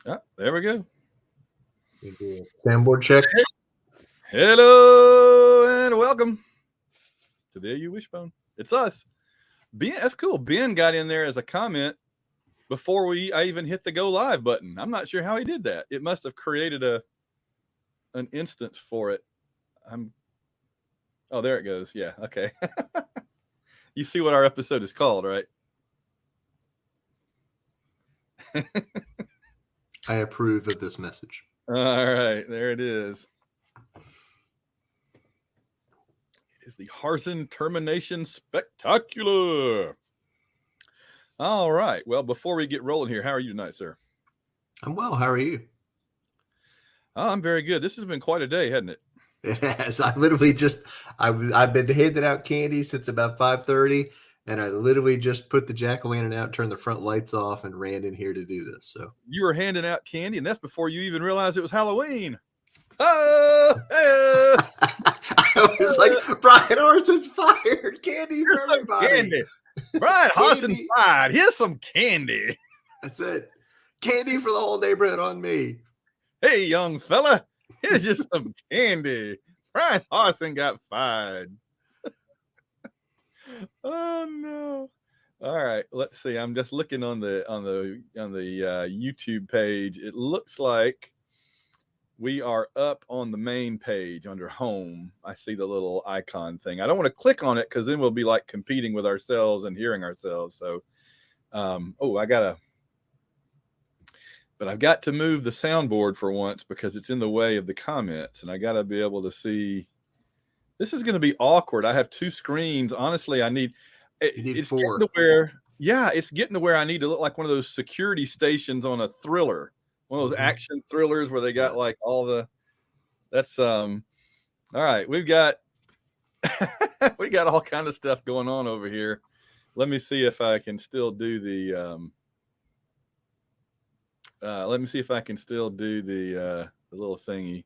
Oh, there we go. Soundboard check. Hello and welcome to the AU Wishbone. It's us. Ben, that's cool. Ben got in there as a comment before I even hit the go live button. I'm not sure how he did that. It must have created an instance for it. Oh, there it goes. Yeah. Okay. You see what our episode is called, right? I approve of this message. All right, there it is. It is the Harsin Termination Spectacular. All right. Well, before we get rolling here, how are you tonight, sir? I'm well. How are you? Oh, I'm very good. This has been quite a day, hasn't it? It has. I literally I've been handing out candy since about 5:30, and I literally just put the jack-o'-lantern out, turned the front lights off, and ran in here to do this. So you were handing out candy, and that's before you even realized it was Halloween. Oh, I was like, Brian Harsin's fired. Candy for everybody. Candy. Brian Harsin fired. Here's some candy. That's it. Candy for the whole neighborhood on me. Hey, young fella, here's just some candy. Brian Harsin got fired. Oh no! All right, let's see. I'm just looking on the YouTube page. It looks like we are up on the main page under home. I see the little icon thing. I don't want to click on it because then we'll be like competing with ourselves and hearing ourselves. So, but I've got to move the soundboard for once because it's in the way of the comments, and I got to be able to see. This is going to be awkward. I have two screens. Honestly, it's four. Getting to where, it's getting to where I need to look like one of those security stations on a thriller. One of those action thrillers where they got like all the, that's, all right. We've got, we got all kind of stuff going on over here. Let me see if I can still do the, the little thingy.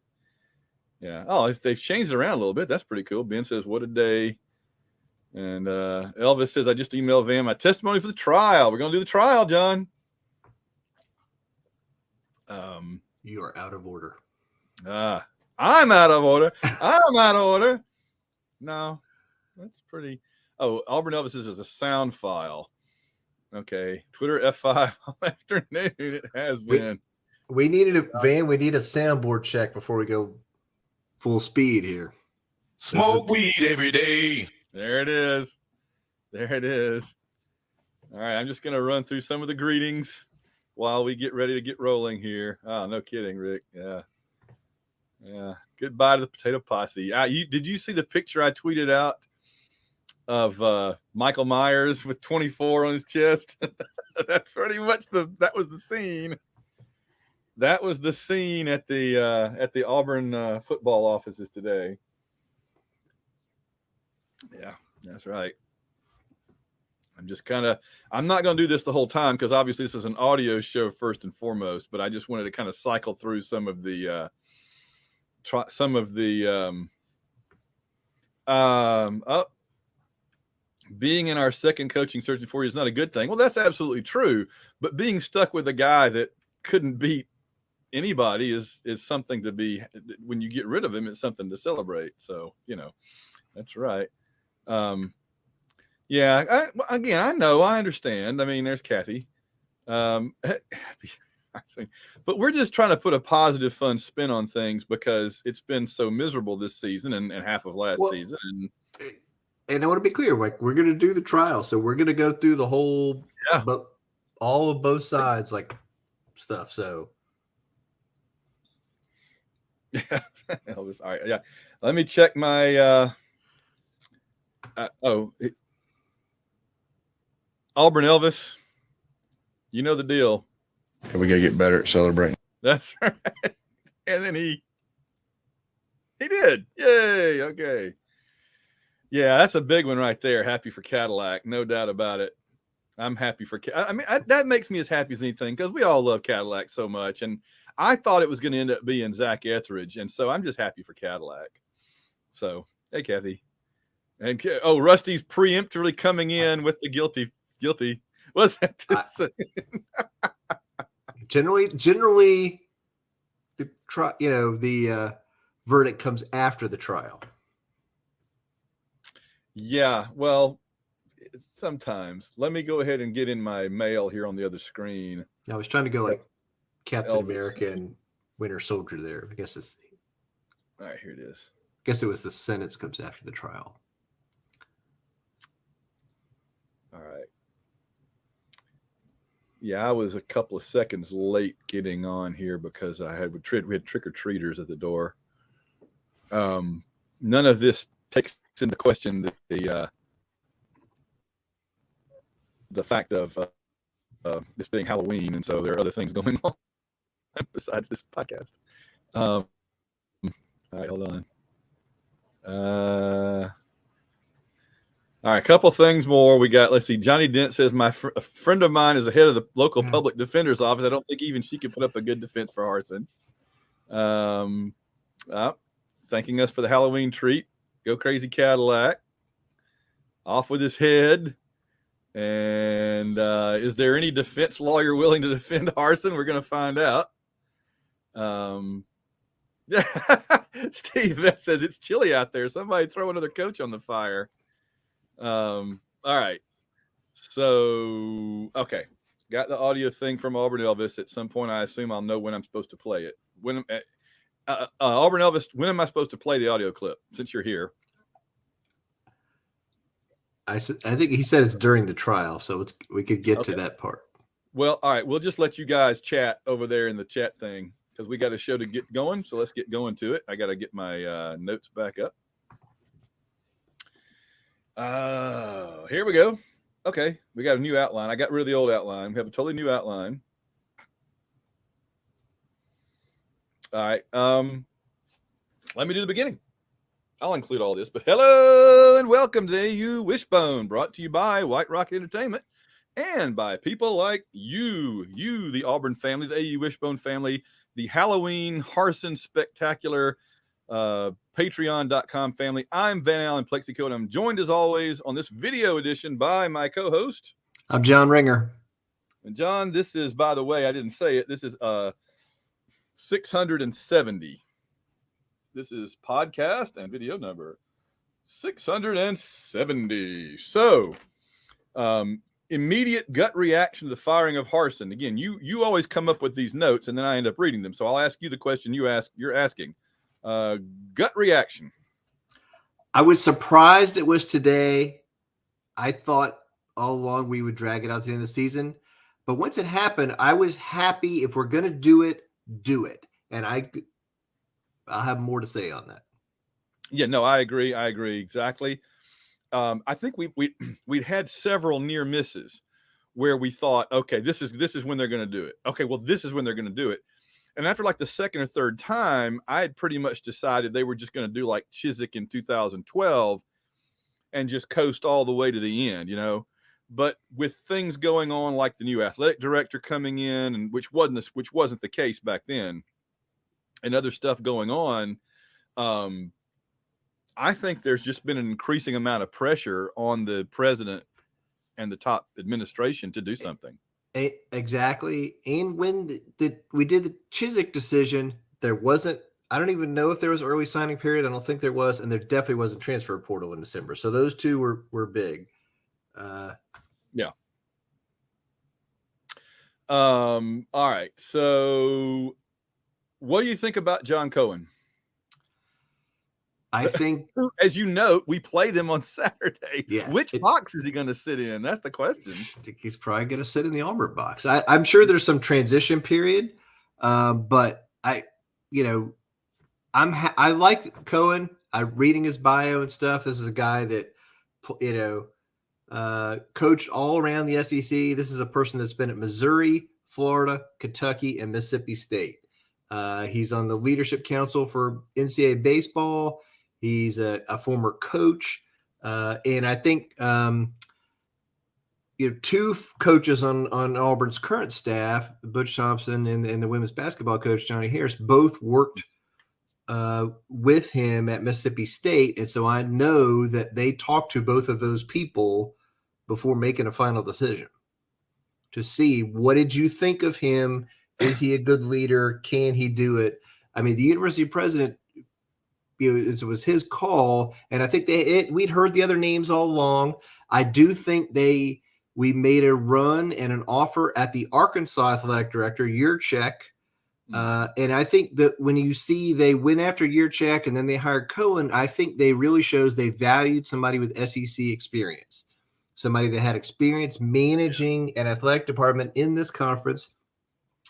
Yeah. Oh, if they've changed it around a little bit, that's pretty cool. Ben says, what a day. And Elvis says, I just emailed Van my testimony for the trial. We're going to do the trial, John. You are out of order. I'm out of order. I'm out of order. No, that's pretty. Oh, Auburn Elvis says it's a sound file. Okay. Twitter F5 all afternoon. It has been. We needed we need a soundboard check before we go full speed here. Smoke weed every day. There it is. There it is. All right. I'm just going to run through some of the greetings while we get ready to get rolling here. Oh, no kidding, Rick. Yeah. Yeah. Goodbye to the potato posse. Did you see the picture I tweeted out of Michael Myers with 24 on his chest? That's pretty much that was the scene. That was the scene at the Auburn football offices today. Yeah, that's right. I'm not going to do this the whole time because obviously this is an audio show first and foremost, but I just wanted to kind of cycle through some of the being in our second coaching search in 4 years is not a good thing. Well, that's absolutely true, but being stuck with a guy that couldn't beat anybody is something to be, when you get rid of him, it's something to celebrate. So, that's right. Yeah, I know, I understand. I mean, there's Kathy. But we're just trying to put a positive, fun spin on things because it's been so miserable this season and half of last season. And I want to be clear, like we're going to do the trial, so we're going to go through the whole, all of both sides, like stuff. So, Elvis. All right, yeah. Let me check my. Auburn Elvis, you know the deal. We gotta get better at celebrating. That's right. And then he did. Yay. Okay. Yeah, that's a big one right there. Happy for Cadillac. No doubt about it. I'm happy for that makes me as happy as anything because we all love Cadillac so much. And I thought it was going to end up being Zach Etheridge. And so I'm just happy for Cadillac. So, hey, Kathy. And Rusty's preemptively coming in with the guilty. What's that? Generally, the verdict comes after the trial. Yeah, well, sometimes. Let me go ahead and get in my mail here on the other screen. I was trying to go like Captain Elvis. America and Winter Soldier there. I guess All right, here it is. I guess it was the sentence comes after the trial. All right. Yeah, I was a couple of seconds late getting on here because we had trick-or-treaters at the door. None of this takes into question the fact of this being Halloween, and so there are other things going on besides this podcast. All right, hold on. All right, a couple things more. We got, let's see, Johnny Dent says, a friend of mine is the head of the local public defender's office. I don't think even she could put up a good defense for Harsin. Thanking us for the Halloween treat. Go Crazy Cadillac. Off with his head. And is there any defense lawyer willing to defend Harsin? We're going to find out. Steve says it's chilly out there. Somebody throw another coach on the fire. All right. So, okay. Got the audio thing from Auburn Elvis. At some point, I assume I'll know when I'm supposed to play it. Auburn Elvis, when am I supposed to play the audio clip since you're here? I think he said it's during the trial, so we could get to that part. Well, all right. We'll just let you guys chat over there in the chat thing because we got a show to get going. So let's get going to it. I got to get my notes back up. Here we go. Okay, we got a new outline. I got rid of the old outline. We have a totally new outline. All right. Let me do the beginning. I'll include all this, but hello and welcome to AU Wishbone, brought to you by White Rock Entertainment and by people like you, the Auburn family, the AU Wishbone family, the Halloween Harsin Spectacular Patreon.com family. I'm Van Allen Plexico, and I'm joined as always on this video edition by my co-host. I'm John Ringer. And John, this is, by the way, I didn't say it. This is 670. This is podcast and video number 670. So, immediate gut reaction to the firing of Harsin. Again, you always come up with these notes, and then I end up reading them. So I'll ask you the question you're asking. Gut reaction. I was surprised it was today. I thought all along we would drag it out to the end of the season. But once it happened, I was happy. If we're going to do it, do it. And I'll have more to say on that. Yeah, no, I agree. Exactly. I think we'd had several near misses where we thought, okay, this is when they're going to do it. Okay, well, this is when they're going to do it. And after like the second or third time, I had pretty much decided they were just going to do like Chiswick in 2012 and just coast all the way to the end, But with things going on like the new athletic director coming in, and which wasn't the case back then, and other stuff going on, I think there's just been an increasing amount of pressure on the president and the top administration to do something. Exactly. And when we did the Chiswick decision, there wasn't, I don't even know if there was early signing period. I don't think there was. And there definitely wasn't transfer portal in December. So those two were big. Yeah. All right. So what do you think about John Cohen? I think, as you note, we play them on Saturday. Yes, Which box is he going to sit in? That's the question. I think he's probably going to sit in the Auburn box. I'm sure there's some transition period, but I like Cohen. I'm reading his bio and stuff. This is a guy that, coached all around the SEC. This is a person that's been at Missouri, Florida, Kentucky, and Mississippi State. He's on the leadership council for NCAA baseball. He's a former coach. And I think, two coaches on Auburn's current staff, Butch Thompson and the women's basketball coach, Johnny Harris, both worked with him at Mississippi State. And so I know that they talked to both of those people before making a final decision to see, what did you think of him Is he a good leader? Can he do it? I mean, the university president, it was his call, and I think we'd heard the other names all along. I do think we made a run and an offer at the Arkansas athletic director, Yurchek. And I think that when you see they went after Yurchek and then they hired Cohen, I think they really shows they valued somebody with SEC experience, somebody that had experience managing an athletic department in this conference.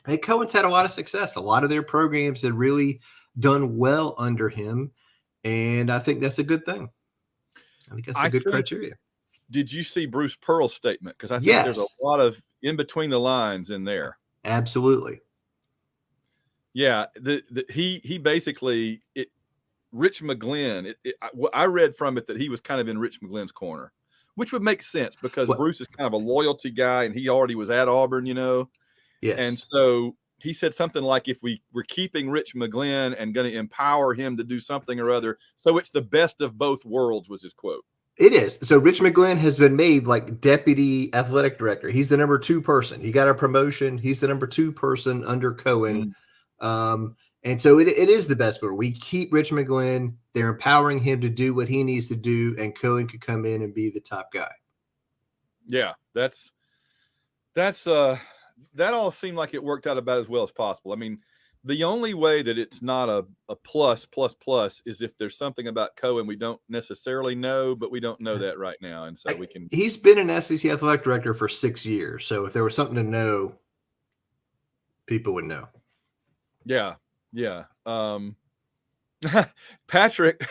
And Cohen's had a lot of success. A lot of their programs had really done well under him, and I think that's a good thing. I think that's a good criteria. Did you see Bruce Pearl's statement? Because I think there's a lot of in between the lines in there. Absolutely. Yeah, he basically Rich McGlynn. I read from it that he was kind of in Rich McGlynn's corner, which would make sense because Bruce is kind of a loyalty guy, and he already was at Auburn, Yes. And so he said something like, if we're keeping Rich McGlynn and going to empower him to do something or other, so it's the best of both worlds, was his quote. It is. So Rich McGlynn has been made like deputy athletic director. He's the number 2 person. He got a promotion. He's the number 2 person under Cohen. And so it is the best where we keep Rich McGlynn. They're empowering him to do what he needs to do, and Cohen could come in and be the top guy. Yeah, that all seemed like it worked out about as well as possible. I mean, the only way that it's not a plus is if there's something about Cohen we don't necessarily know, but we don't know that right now. And so he's been an SEC athletic director for 6 years. So if there was something to know, people would know. Yeah. Patrick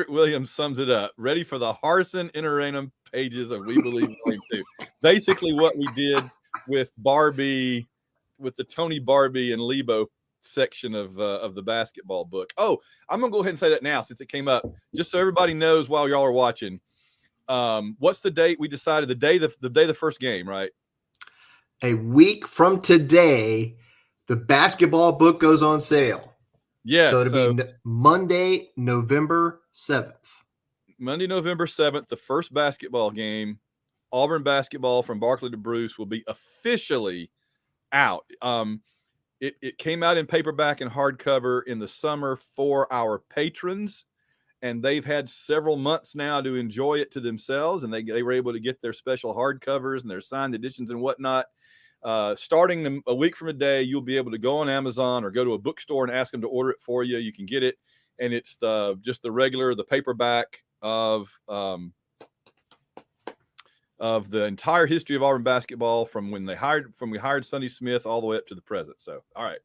Williams sums it up. Ready for the Harsin Interanum pages of We Believe Volume 2. Basically what we did with Barbie, with the Tony Barbie and Lebo section of the basketball book. Oh, I'm gonna go ahead and say that now since it came up, just so everybody knows while y'all are watching. What's the date we decided? The day the first game, right? A week from today, the basketball book goes on sale. Yes. So it'll be Monday, November 7th. Monday, November 7th, the first basketball game. Auburn basketball from Barkley to Bruce will be officially out. It came out in paperback and hardcover in the summer for our patrons, and they've had several months now to enjoy it to themselves, and they were able to get their special hardcovers and their signed editions and whatnot. Starting a week from today, you'll be able to go on Amazon or go to a bookstore and ask them to order it for you. You can get it, and it's just the paperback of the entire history of Auburn basketball from we hired Sonny Smith all the way up to the present. So, all right,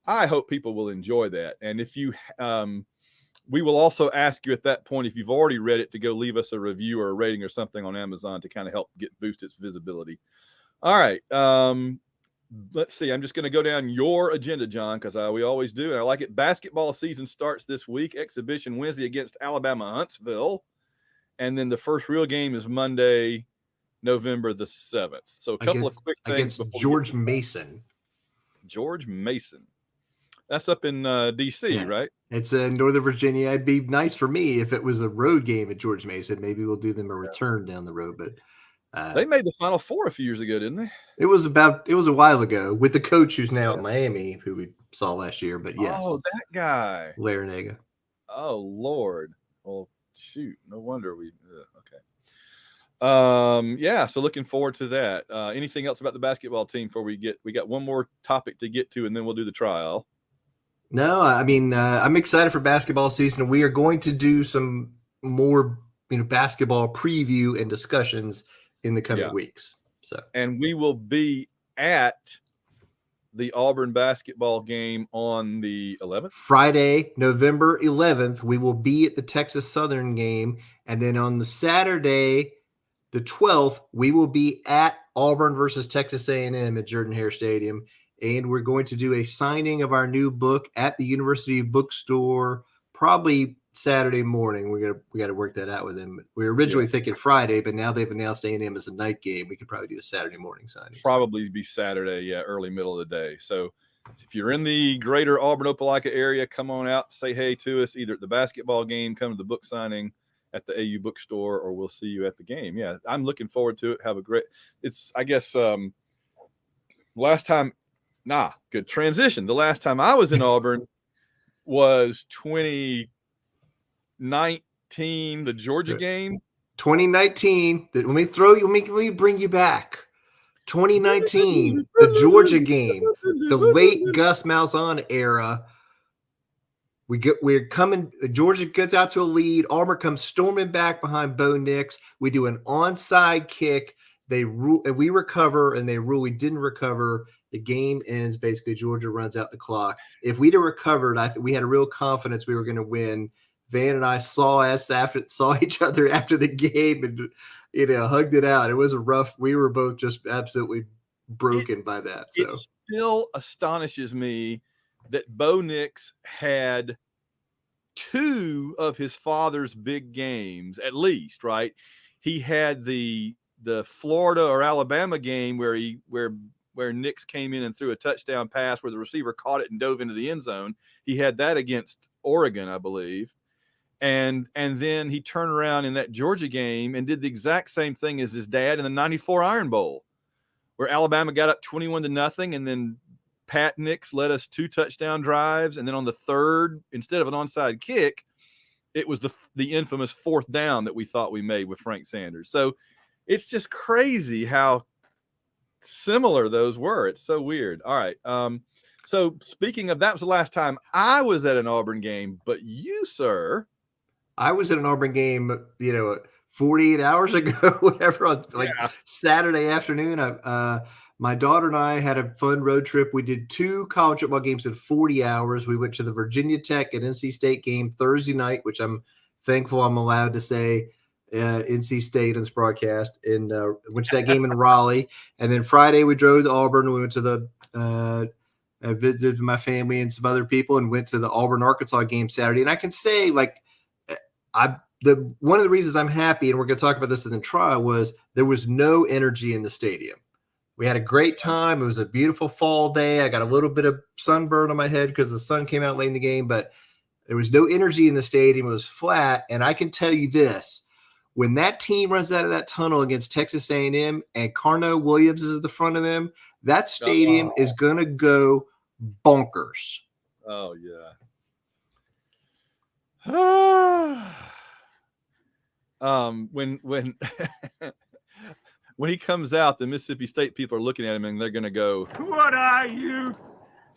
I hope people will enjoy that. And if you, we will also ask you at that point, if you've already read it, to go leave us a review or a rating or something on Amazon to kind of help boost its visibility. All right. Let's see. I'm just going to go down your agenda, John, because we always do. And I like it. Basketball season starts this week. Exhibition Wednesday against Alabama Huntsville. And then the first real game is Monday, November the 7th. So a couple of quick things. Against George Mason. George Mason. That's up in D.C., right? It's in Northern Virginia. It'd be nice for me if it was a road game at George Mason. Maybe we'll do them a return down the road. But they made the Final Four a few years ago, didn't they? It was a while ago with the coach who's now at Miami, who we saw last year. But yes. Oh, that guy. Larinaga. Oh, Lord. Well, shoot. No wonder we okay. Yeah, so looking forward to that. Anything else about the basketball team before we got one more topic to get to, and then we'll do the trial. No, I mean, I'm excited for basketball season. We are going to do some more, basketball preview and discussions in the coming weeks. So, and we will be at the Auburn basketball game on the 11th. Friday, November 11th, we will be at the Texas Southern game. And then on the Saturday, the 12th, we will be at Auburn versus Texas A&M at Jordan-Hare Stadium. And we're going to do a signing of our new book at the University Bookstore, probably Saturday morning. We got to work that out with them. We were originally thinking Friday, but now they've announced A&M as a night game. We could probably do a Saturday morning signing. Probably be Saturday, early middle of the day. So if you're in the greater Auburn-Opelika area, come on out, say hey to us, either at the basketball game, come to the book signing at the AU Bookstore, or we'll see you at the game. Yeah, I'm looking forward to it. Have a great – I guess last time Good transition. The last time I was in Auburn was 2019, the Georgia game. 2019. Let me bring you back. 2019, the Georgia game, the late Gus Malzahn era. We're coming. Georgia gets out to a lead. Auburn comes storming back behind Bo Nix. We do an onside kick. They rule, and we recover, and they rule we didn't recover. The game ends. Basically, Georgia runs out the clock. If we'd have recovered, we had a real confidence we were going to win. Van and I saw each other after the game, and hugged it out. It was a rough. We were both just absolutely broken by that. So it still astonishes me that Bo Nix had 2 of his father's big games, at least, right? He had the Florida or Alabama game where Nix came in and threw a touchdown pass where the receiver caught it and dove into the end zone. He had that against Oregon, I believe. And then he turned around in that Georgia game and did the exact same thing as his dad in the 94 Iron Bowl, where Alabama got up 21-0, and then Pat Nix led us 2 touchdown drives, and then on the third, instead of an onside kick, it was the infamous 4th down that we thought we made with Frank Sanders. So it's just crazy how similar those were. It's so weird. All right. So speaking of, that was the last time I was at an Auburn game, but you, sir. I was at an Auburn game, 48 hours ago, whatever, on Saturday afternoon. My daughter and I had a fun road trip. We did 2 college football games in 40 hours. We went to the Virginia Tech and NC State game Thursday night, which I'm thankful I'm allowed to say NC State in this broadcast, and went to that game in Raleigh. And then Friday we drove to Auburn. We went to I visited my family and some other people, and went to the Auburn-Arkansas game Saturday. And I can say, one of the reasons I'm happy, and we're going to talk about this in the trial, was there was no energy in the stadium. We had a great time. It was a beautiful fall day. I got a little bit of sunburn on my head because the sun came out late in the game, but there was no energy in the stadium. It was flat. And I can tell you this, when that team runs out of that tunnel against Texas A&M and Carno Williams is at the front of them, that stadium is going to go bonkers. Oh, yeah. When when he comes out, the Mississippi State people are looking at him and they're going to go, "What are you?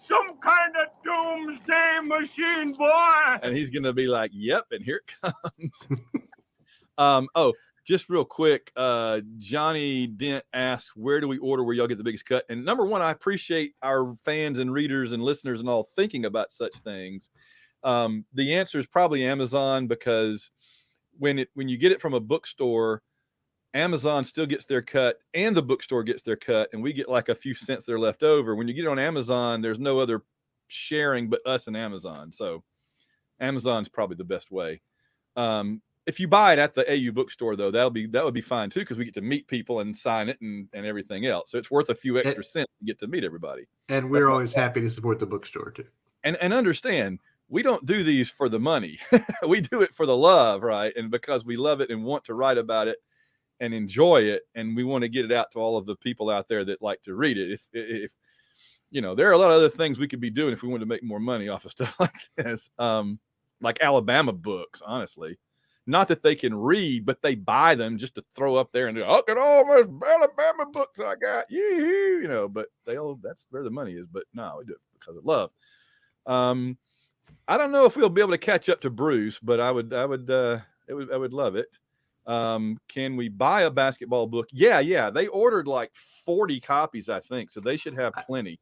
Some kind of doomsday machine, boy?" And he's going to be like, "Yep," and here it comes. Just real quick, Johnny Dent asked, where do we order where y'all get the biggest cut? And number one, I appreciate our fans and readers and listeners and all thinking about such things. The answer is probably Amazon, because when you get it from a bookstore, Amazon still gets their cut and the bookstore gets their cut, and we get like a few cents that are left over. When you get it on Amazon, there's no other sharing but us and Amazon. So Amazon's probably the best way. If you buy it at the AU bookstore, though, that would be fine too, because we get to meet people and sign it and everything else. So it's worth a few extra cents to get to meet everybody. And we're always happy to support the bookstore too. And understand, we don't do these for the money. We do it for the love, right? And because we love it and want to write about it and enjoy it, and we want to get it out to all of the people out there that like to read it. If there are a lot of other things we could be doing if we wanted to make more money off of stuff like this, like Alabama books, honestly. Not that they can read, but they buy them just to throw up there and go, look at all those Alabama books I got. But that's where the money is. But no, we do it because of love. I don't know if we'll be able to catch up to Bruce, but I would love it. Can we buy a basketball book? Yeah. They ordered like 40 copies, I think, so they should have plenty.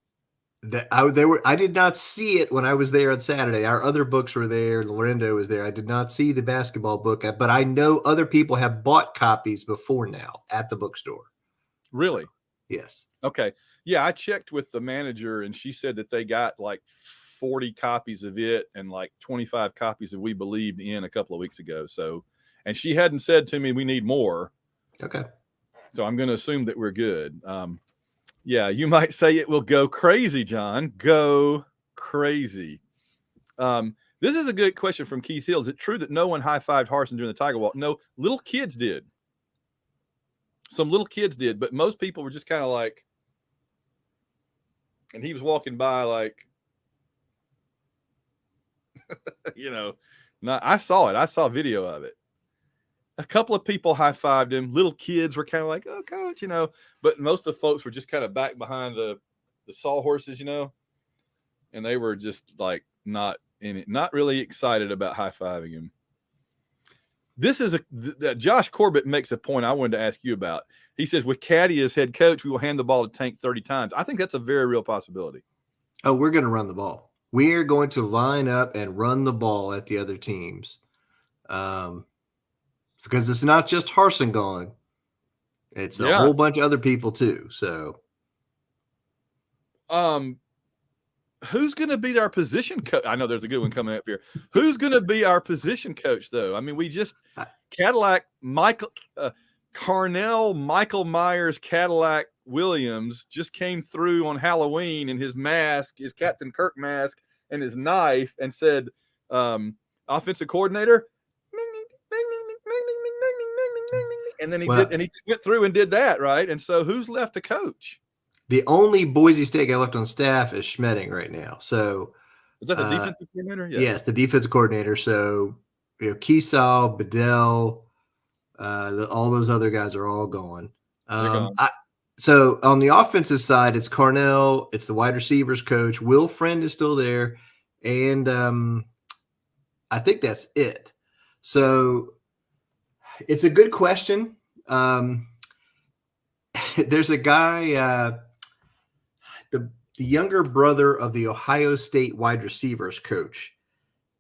I did not see it when I was there on Saturday. Our other books were there. Lorenzo was there. I did not see the basketball book, but I know other people have bought copies before now at the bookstore. Really? So, yes. Okay. Yeah, I checked with the manager, and she said that they got like 40 copies of it and like 25 copies of We Believed in a couple of weeks ago. So, and she hadn't said to me we need more. Okay. So I'm going to assume that we're good. Yeah, you might say it will go crazy, John. Go crazy. This is a good question from Keith Hill. Is it true that no one high-fived Harsin during the Tiger Walk? No, little kids did. Some little kids did, but most people were just kind of like, and he was walking by like, not. I saw it. I saw video of it. A couple of people high-fived him. Little kids were kind of like, "Oh, coach," but most of the folks were just kind of back behind the sawhorses, and they were just like not in it, not really excited about high-fiving him. This is Josh Corbett makes a point I wanted to ask you about. He says, with Caddy as head coach, we will hand the ball to Tank 30 times. I think that's a very real possibility. Oh, we're going to run the ball. We are going to line up and run the ball at the other teams. Because it's not just Harsin gone. It's a whole bunch of other people too. So, who's going to be our position coach? I know there's a good one coming up here. Who's going to be our position coach, though? I mean, we just Cadillac Carnell Michael Myers Cadillac Williams just came through on Halloween in his mask, his Captain Kirk mask, and his knife, and said, "Offensive coordinator." And then he went through and did that, right? And so, who's left to coach? The only Boise State guy left on staff is Schmedding right now. So, is that the defensive coordinator? Yeah. Yes, the defensive coordinator. So, Keesau, Bedell, all those other guys are all gone. So on the offensive side, it's Carnell, it's the wide receivers coach. Will Friend is still there, and I think that's it. So it's a good question. There's a guy, the younger brother of the Ohio State wide receivers coach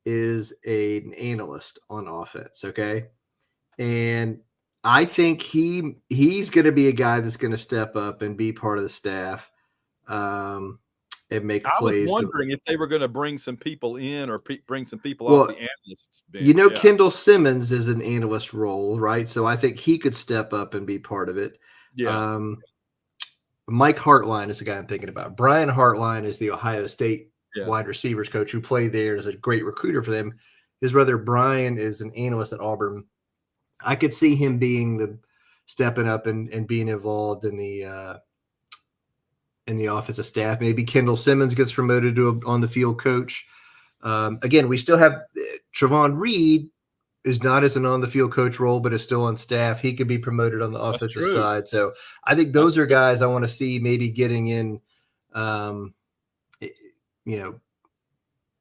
is an analyst on offense, okay? And I think he's going to be a guy that's going to step up and be part of the staff and make plays. I was wondering if they were going to bring some people in or bring some people off the analysts bench. Kendall Simmons is an analyst role, right? So I think he could step up and be part of it. Yeah. Mike Hartline is the guy I'm thinking about. Brian Hartline is the Ohio State wide receivers coach who played there, is a great recruiter for them. His brother Brian is an analyst at Auburn. I could see him stepping up and being involved in the offensive staff. Maybe Kendall Simmons gets promoted to on the field coach. Again, we still have Trevon Reed is not as an on the field coach role, but is still on staff. He could be promoted on the offensive side. So I think those are guys I want to see maybe getting in, in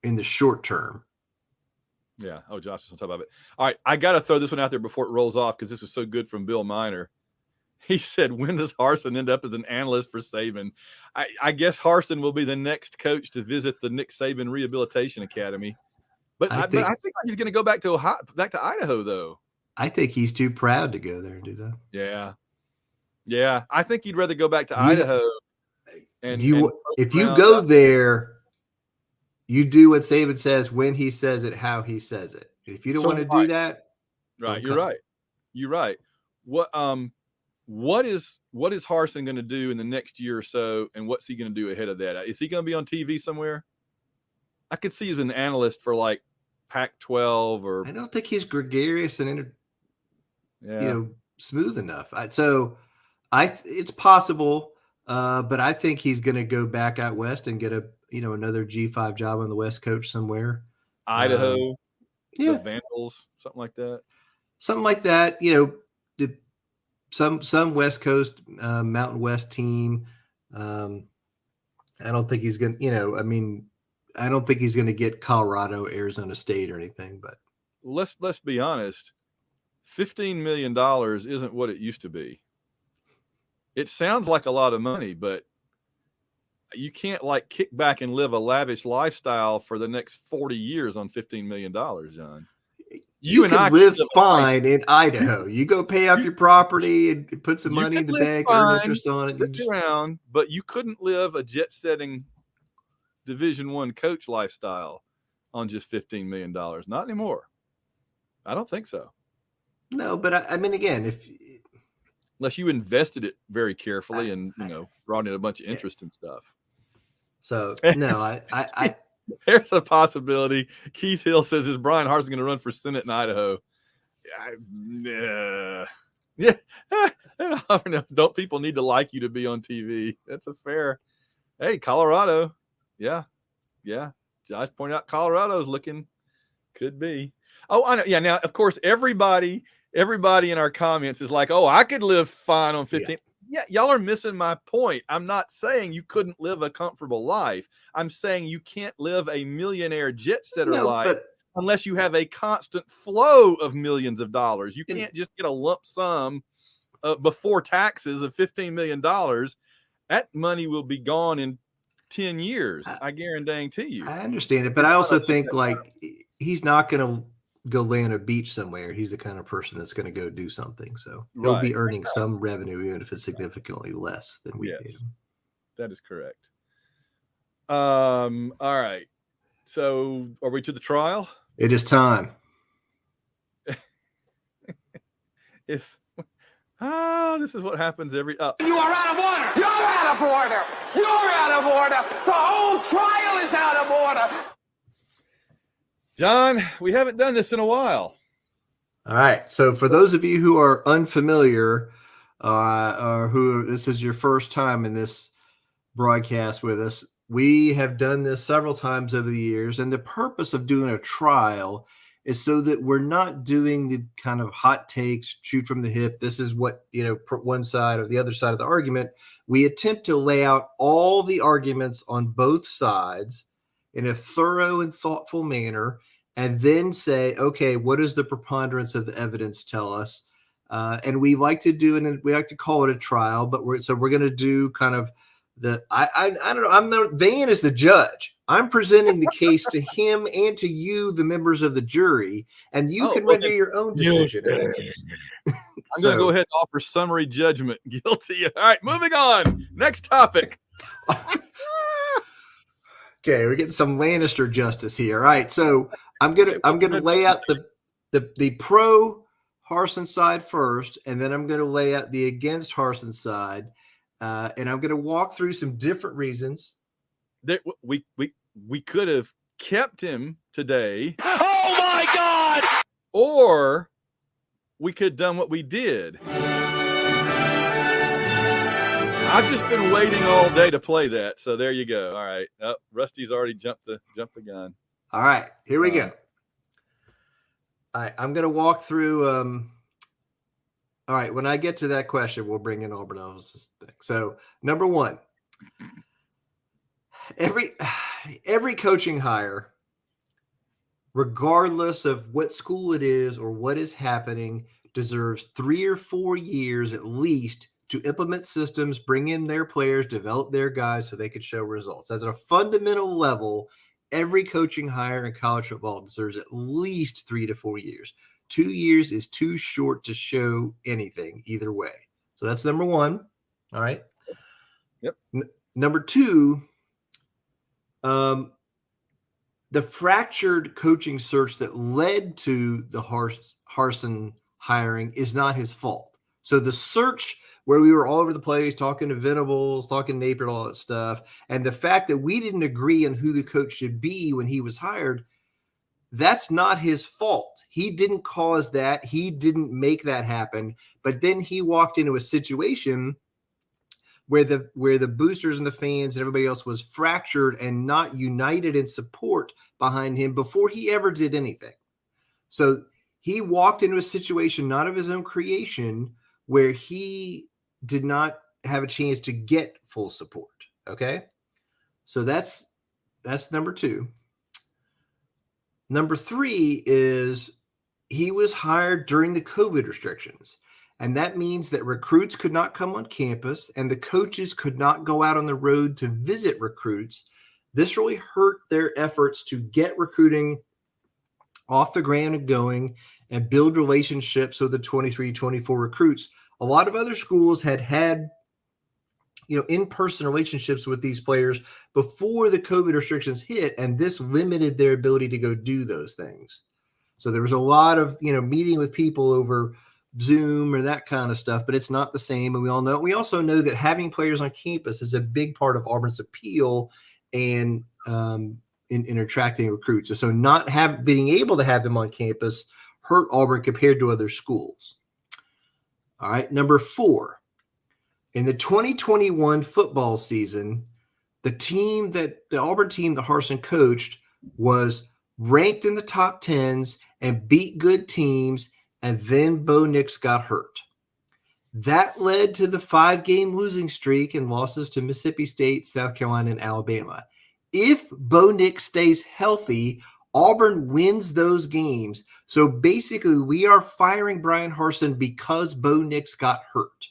the short term. Yeah. Oh, Josh was on top of it. All right. I got to throw this one out there before it rolls off because this was so good from Bill Miner. He said, when does Harsin end up as an analyst for Saban? I guess Harsin will be the next coach to visit the Nick Saban Rehabilitation Academy. But I think he's going to go back to Idaho, though. I think he's too proud to go there and do that. Yeah. Yeah. I think he'd rather go back to Idaho. If you go there, you do what Saban says when he says it, how he says it. If you don't want to do that, right? You're right. You're right. What is Harsin going to do in the next year or so, and what's he going to do ahead of that? Is he going to be on TV somewhere? I could see he's an analyst for like Pac-12 or. I don't think he's gregarious and smooth enough. It's possible, but I think he's going to go back out west and get another G5 job on the West coach somewhere. Idaho, the Vandals, something like that. Something like that, some West Coast, Mountain West team. I don't think he's going to, I don't think he's going to get Colorado, Arizona State or anything, but let's be honest. $15 million isn't what it used to be. It sounds like a lot of money, but you can't kick back and live a lavish lifestyle for the next 40 years on $15 million, John. You can live fine in Idaho. You go pay off your property and put some money in the bank, earn interest on it. But you couldn't live a jet-setting Division I coach lifestyle on just $15 million. Not anymore. I don't think so. No, but again, unless you invested it very carefully and brought in a bunch of interest and stuff. So no, I there's a possibility. Keith Hill says, is Brian Harsin going to run for Senate in Idaho? Yeah. I don't know. Don't people need to like you to be on TV? That's Hey, Colorado. Yeah. Josh pointed out Colorado's looking, could be. Oh, I know. Yeah. Now, of course, everybody in our comments is like, oh, I could live fine on 15. Yeah, y'all are missing my point. I'm not saying you couldn't live a comfortable life. I'm saying you can't live a millionaire jet setter life unless you have a constant flow of millions of dollars. You can't just get a lump sum before taxes of $15 million. That money will be gone in 10 years. I guarantee you. I understand it, but I also think like he's not going to go lay on a beach somewhere. He's the kind of person that's going to go do something. So he'll be earning some revenue, even if it's significantly less than we do. That is correct. All right. So are we to the trial? It is time. This is what happens every. You are out of order. You're out of order. You're out of order. The whole trial is out of order. John, we haven't done this in a while. All right. So for those of you who are unfamiliar, or who this is your first time in this broadcast with us, we have done this several times over the years. And the purpose of doing a trial is so that we're not doing the kind of hot takes, shoot from the hip. This is what, one side or the other side of the argument. We attempt to lay out all the arguments on both sides in a thorough and thoughtful manner, and then say, okay, what does the preponderance of the evidence tell us? And we like to do, and we like to call it a trial, but we're going to do kind of I don't know. Van is the judge. I'm presenting the case to him and to you, the members of the jury, and you can render your own decision. I'm going to go ahead and offer summary judgment. Guilty. All right, moving on. Next topic. Okay, we're getting some Lannister justice here. All right, so I'm gonna lay out the pro Harsin side first, and then I'm gonna lay out the against Harsin side, and I'm gonna walk through some different reasons. We could have kept him today. Oh my God! Or we could have done what we did. I've just been waiting all day to play that, so there you go. All right, Rusty's already jumped the gun. All right, here we go. All right, I'm gonna walk through. All right, when I get to that question, we'll bring in Auburn Elvis's thing. So, number one, every coaching hire, regardless of what school it is or what is happening, deserves 3 or 4 years at least to implement systems, bring in their players, develop their guys so they could show results. As at a fundamental level, every coaching hire in college football deserves at least 3 to 4 years. 2 years is too short to show anything either way. So that's number one. All right. Yep. Number two, the fractured coaching search that led to the Harsin hiring is not his fault. So the search where we were all over the place, talking to Venables, talking to Napier, all that stuff, and the fact that we didn't agree on who the coach should be when he was hired, that's not his fault. He didn't cause that. He didn't make that happen. But then he walked into a situation where the boosters and the fans and everybody else was fractured and not united in support behind him before he ever did anything. So he walked into a situation not of his own creation where he did not have a chance to get full support. Okay. So that's number two. Number three is he was hired during the COVID restrictions. And that means that recruits could not come on campus and the coaches could not go out on the road to visit recruits. This really hurt their efforts to get recruiting off the ground and going and build relationships with the 23, 24 recruits. A lot of other schools had in-person relationships with these players before the COVID restrictions hit, and this limited their ability to go do those things. So there was a lot of, meeting with people over Zoom or that kind of stuff, but it's not the same. And we also know that having players on campus is a big part of Auburn's appeal and in attracting recruits. So not being able to have them on campus hurt Auburn compared to other schools. All right. Number four, in the 2021 football season, the Auburn team that Harsin coached was ranked in the top 10s and beat good teams, and then Bo Nix got hurt. That led to the 5-game losing streak and losses to Mississippi State, South Carolina, and Alabama. If Bo Nix stays healthy, Auburn wins those games. So basically, we are firing Brian Harsin because Bo Nix got hurt.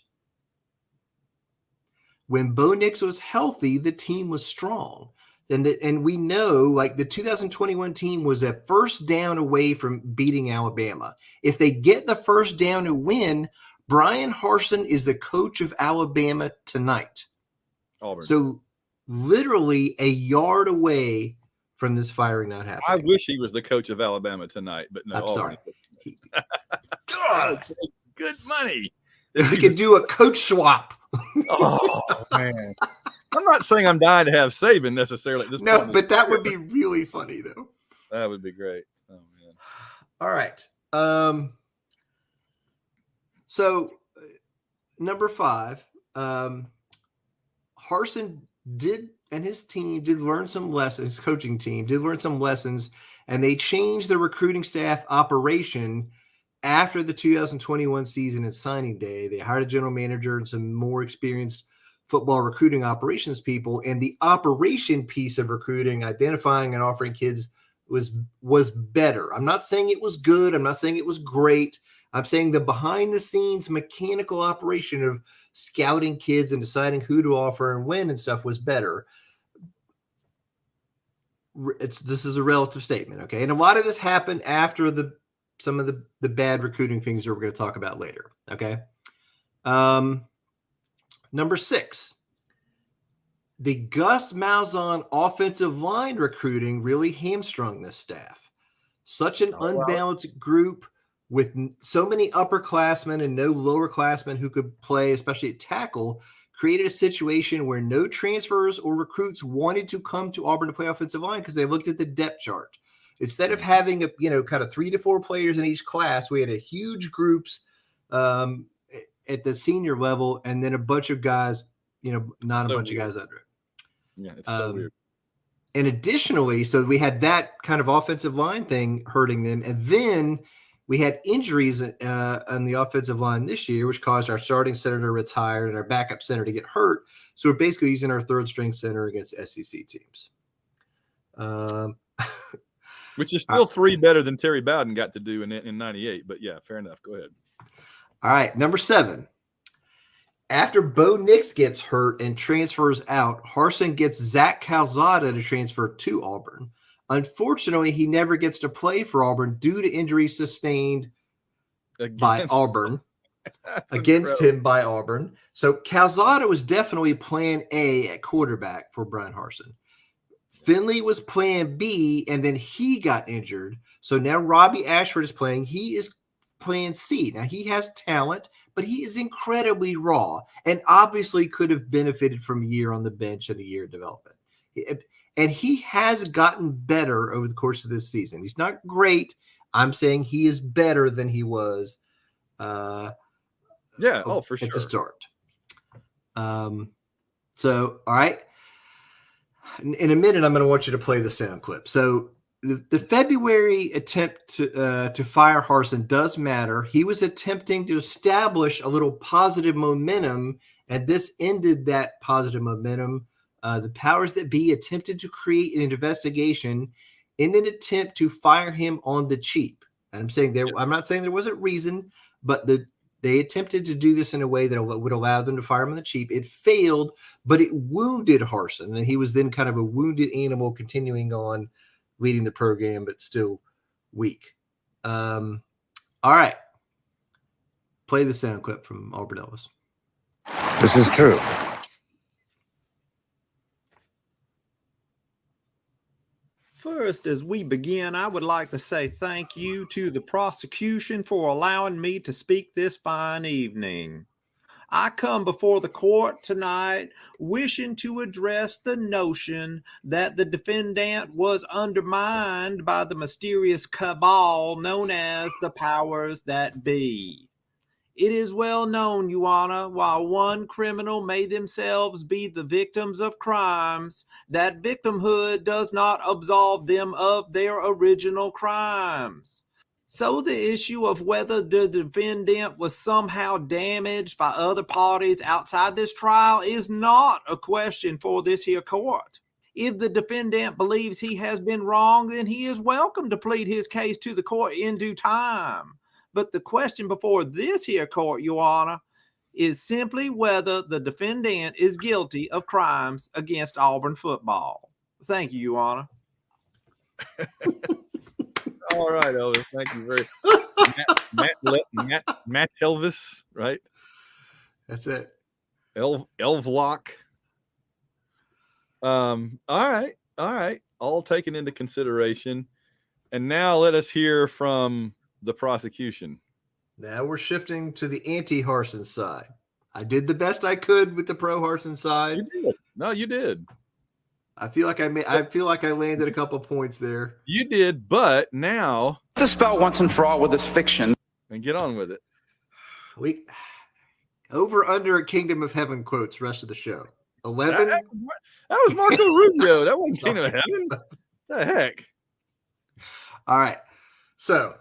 When Bo Nix was healthy, the team was strong. And we know, like, the 2021 team was a first down away from beating Alabama. If they get the first down to win, Brian Harsin is the coach of Alabama tonight. Auburn. So literally a yard away from this firing not happening. I wish he was the coach of Alabama tonight, but no. I'm Auburn. sorry. God, good money. We could do a coach swap. Oh, man. I'm not saying I'm dying to have Saban necessarily at this No, point. but that would be really funny, though. That would be great. Oh, man. All right. So, number 5, Harsin did, and his team did learn some lessons, his coaching team did learn some lessons, and they changed the recruiting staff operation after the 2021 season and signing day. They hired a general manager and some more experienced football recruiting operations people, and the operation piece of recruiting, identifying and offering kids was better. I'm not saying it was good. I'm not saying it was great. I'm saying the behind the scenes mechanical operation of scouting kids and deciding who to offer and when and stuff was better. This is a relative statement. Okay. And a lot of this happened after some of the bad recruiting things that we're going to talk about later. Okay. Number 6, the Gus Malzahn offensive line recruiting really hamstrung this staff. Such an unbalanced group with so many upperclassmen and no lowerclassmen who could play, especially at tackle, created a situation where no transfers or recruits wanted to come to Auburn to play offensive line because they looked at the depth chart. Instead of having kind of 3 to 4 players in each class, we had a huge groups at the senior level, and then a bunch of guys, not a bunch of guys under it. Yeah, it's so weird. And additionally, so we had that kind of offensive line thing hurting them, and then we had injuries on the offensive line this year, which caused our starting center to retire and our backup center to get hurt. So we're basically using our third-string center against SEC teams. Which is still 3 better than Terry Bowden got to do in 98. But, yeah, fair enough. Go ahead. All right, number 7. After Bo Nix gets hurt and transfers out, Harsin gets Zach Calzada to transfer to Auburn. Unfortunately, he never gets to play for Auburn due to injuries sustained by Auburn. Against him by Auburn. So Calzada was definitely plan A at quarterback for Brian Harsin. Finley was plan B, and then he got injured. So now Robbie Ashford is playing. He is plan C. Now, he has talent, but he is incredibly raw and obviously could have benefited from a year on the bench and a year of development. And he has gotten better over the course of this season. He's not great. I'm saying he is better than he was for sure. At the start. So, all right. In a minute, I'm going to want you to play the sound clip. So the February attempt to fire Harsin does matter. He was attempting to establish a little positive momentum, and this ended that positive momentum. The powers that be attempted to create an investigation in an attempt to fire him on the cheap. And I'm saying I'm not saying there wasn't reason, but they attempted to do this in a way that would allow them to fire him on the cheap. It failed, but it wounded Harsin, and he was then kind of a wounded animal continuing on leading the program, but still weak. All right. Play the sound clip from Auburn Elvis. This is true. First, as we begin, I would like to say thank you to the prosecution for allowing me to speak this fine evening. I come before the court tonight wishing to address the notion that the defendant was undermined by the mysterious cabal known as the powers that be. It is well known, Your Honor, while one criminal may themselves be the victims of crimes, that victimhood does not absolve them of their original crimes. So the issue of whether the defendant was somehow damaged by other parties outside this trial is not a question for this here court. If the defendant believes he has been wrong, then he is welcome to plead his case to the court in due time. But the question before this here court, Your Honor, is simply whether the defendant is guilty of crimes against Auburn football. Thank you, Your Honor. All right, Elvis. Thank you very Matt Elvis, right? That's it. Elvlock. All right. All taken into consideration. And now let us hear from the prosecution. Now we're shifting to the anti-Harsin side. I did the best I could with the pro-Harsin side. You did. No, you did. I feel like I landed a couple points there. You did, but now dispel once and for all with this fiction and get on with it. We over under a Kingdom of Heaven quotes rest of the show. 11. That was Marco Rubio. That wasn't Kingdom of Heaven. The heck. All right. So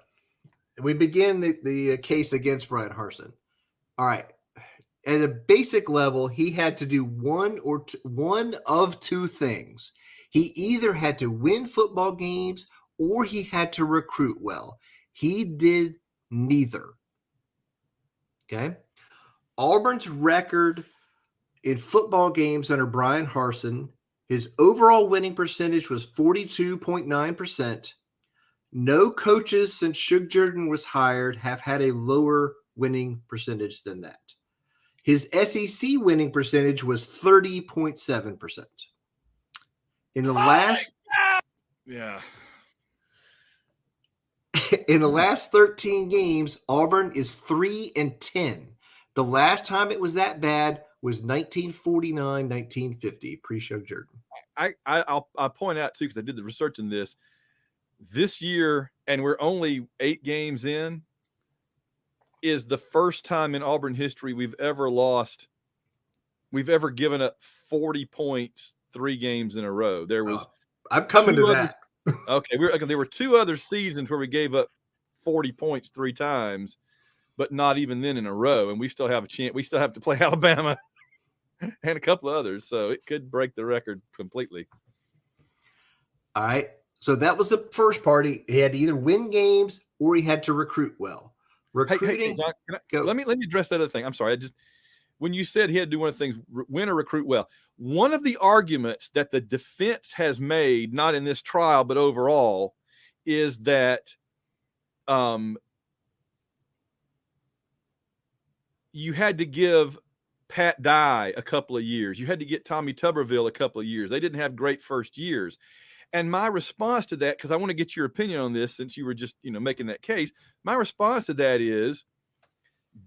we begin the case against Brian Harsin. All right. At a basic level, he had to do one of two things. He either had to win football games or he had to recruit well. He did neither. Okay. Auburn's record in football games under Brian Harsin, his overall winning percentage was 42.9%. No coaches since Shug Jordan was hired have had a lower winning percentage than that. His SEC winning percentage was 30.7%. In the last in the last 13 games, Auburn is 3-10. The last time it was that bad was 1949, 1950, pre-Shug Jordan. I'll point out too, because I did the research in this year, and we're only 8 games in, is the first time in Auburn history we've ever given up 40 points 3 games in a row. There was I'm coming to that. Okay, there were 2 other seasons where we gave up 40 points 3 times, but not even then in a row, and we still have a chance. We still have to play Alabama and a couple of others, so it could break the record completely. All right. So that was the first party. He had to either win games or he had to recruit well. Recruiting. Hey, John, let me address that other thing. I'm sorry. When you said he had to do one of the things, win or recruit well, one of the arguments that the defense has made, not in this trial but overall, is that you had to give Pat Dye a couple of years. You had to get Tommy Tuberville a couple of years. They didn't have great first years. And my response to that, because I want to get your opinion on this since you were just, making that case, my response to that is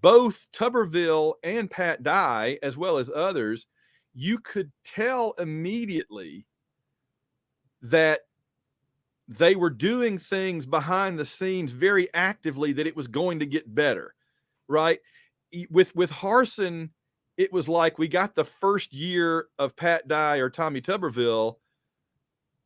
both Tuberville and Pat Dye, as well as others, you could tell immediately that they were doing things behind the scenes very actively that it was going to get better, right? With Harsin, it was like we got the first year of Pat Dye or Tommy Tuberville,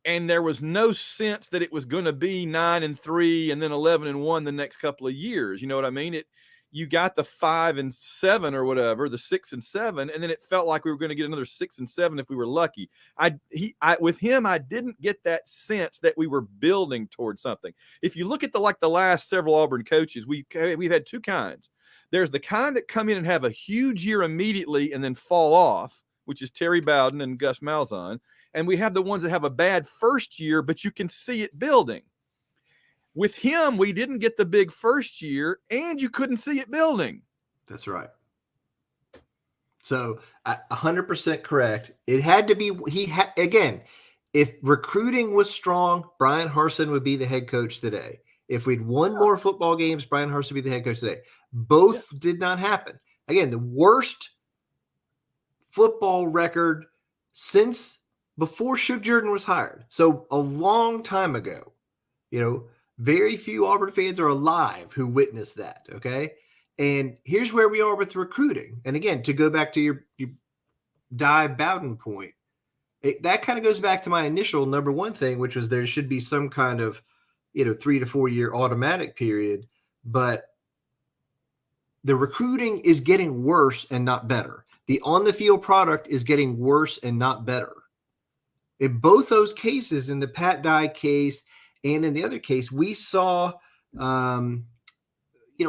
and there was no sense that it was going to be 9-3 and then 11-1 the next couple of years. You know what I mean? You got the 5-7 or whatever, the 6-7, and then it felt like we were going to get another 6-7 if we were lucky. With him, I didn't get that sense that we were building towards something. If you look at the last several Auburn coaches, we've had 2 kinds. There's the kind that come in and have a huge year immediately and then fall off, which is Terry Bowden and Gus Malzahn. And we have the ones that have a bad first year, but you can see it building. With him, we didn't get the big first year, and you couldn't see it building. That's right. So 100% correct. It had to be, again, if recruiting was strong, Brian Harsin would be the head coach today. If we'd won more football games, Brian Harsin would be the head coach today. Both did not happen. Again, the worst football record since before Shug Jordan was hired. So a long time ago, very few Auburn fans are alive who witnessed that. Okay. And here's where we are with recruiting. And again, to go back to your Di Bowden point, that kind of goes back to my initial number one thing, which was there should be some kind of, 3 to 4 year automatic period, but the recruiting is getting worse and not better. The on the field product is getting worse and not better. In both those cases, in the Pat Dye case and in the other case, we saw,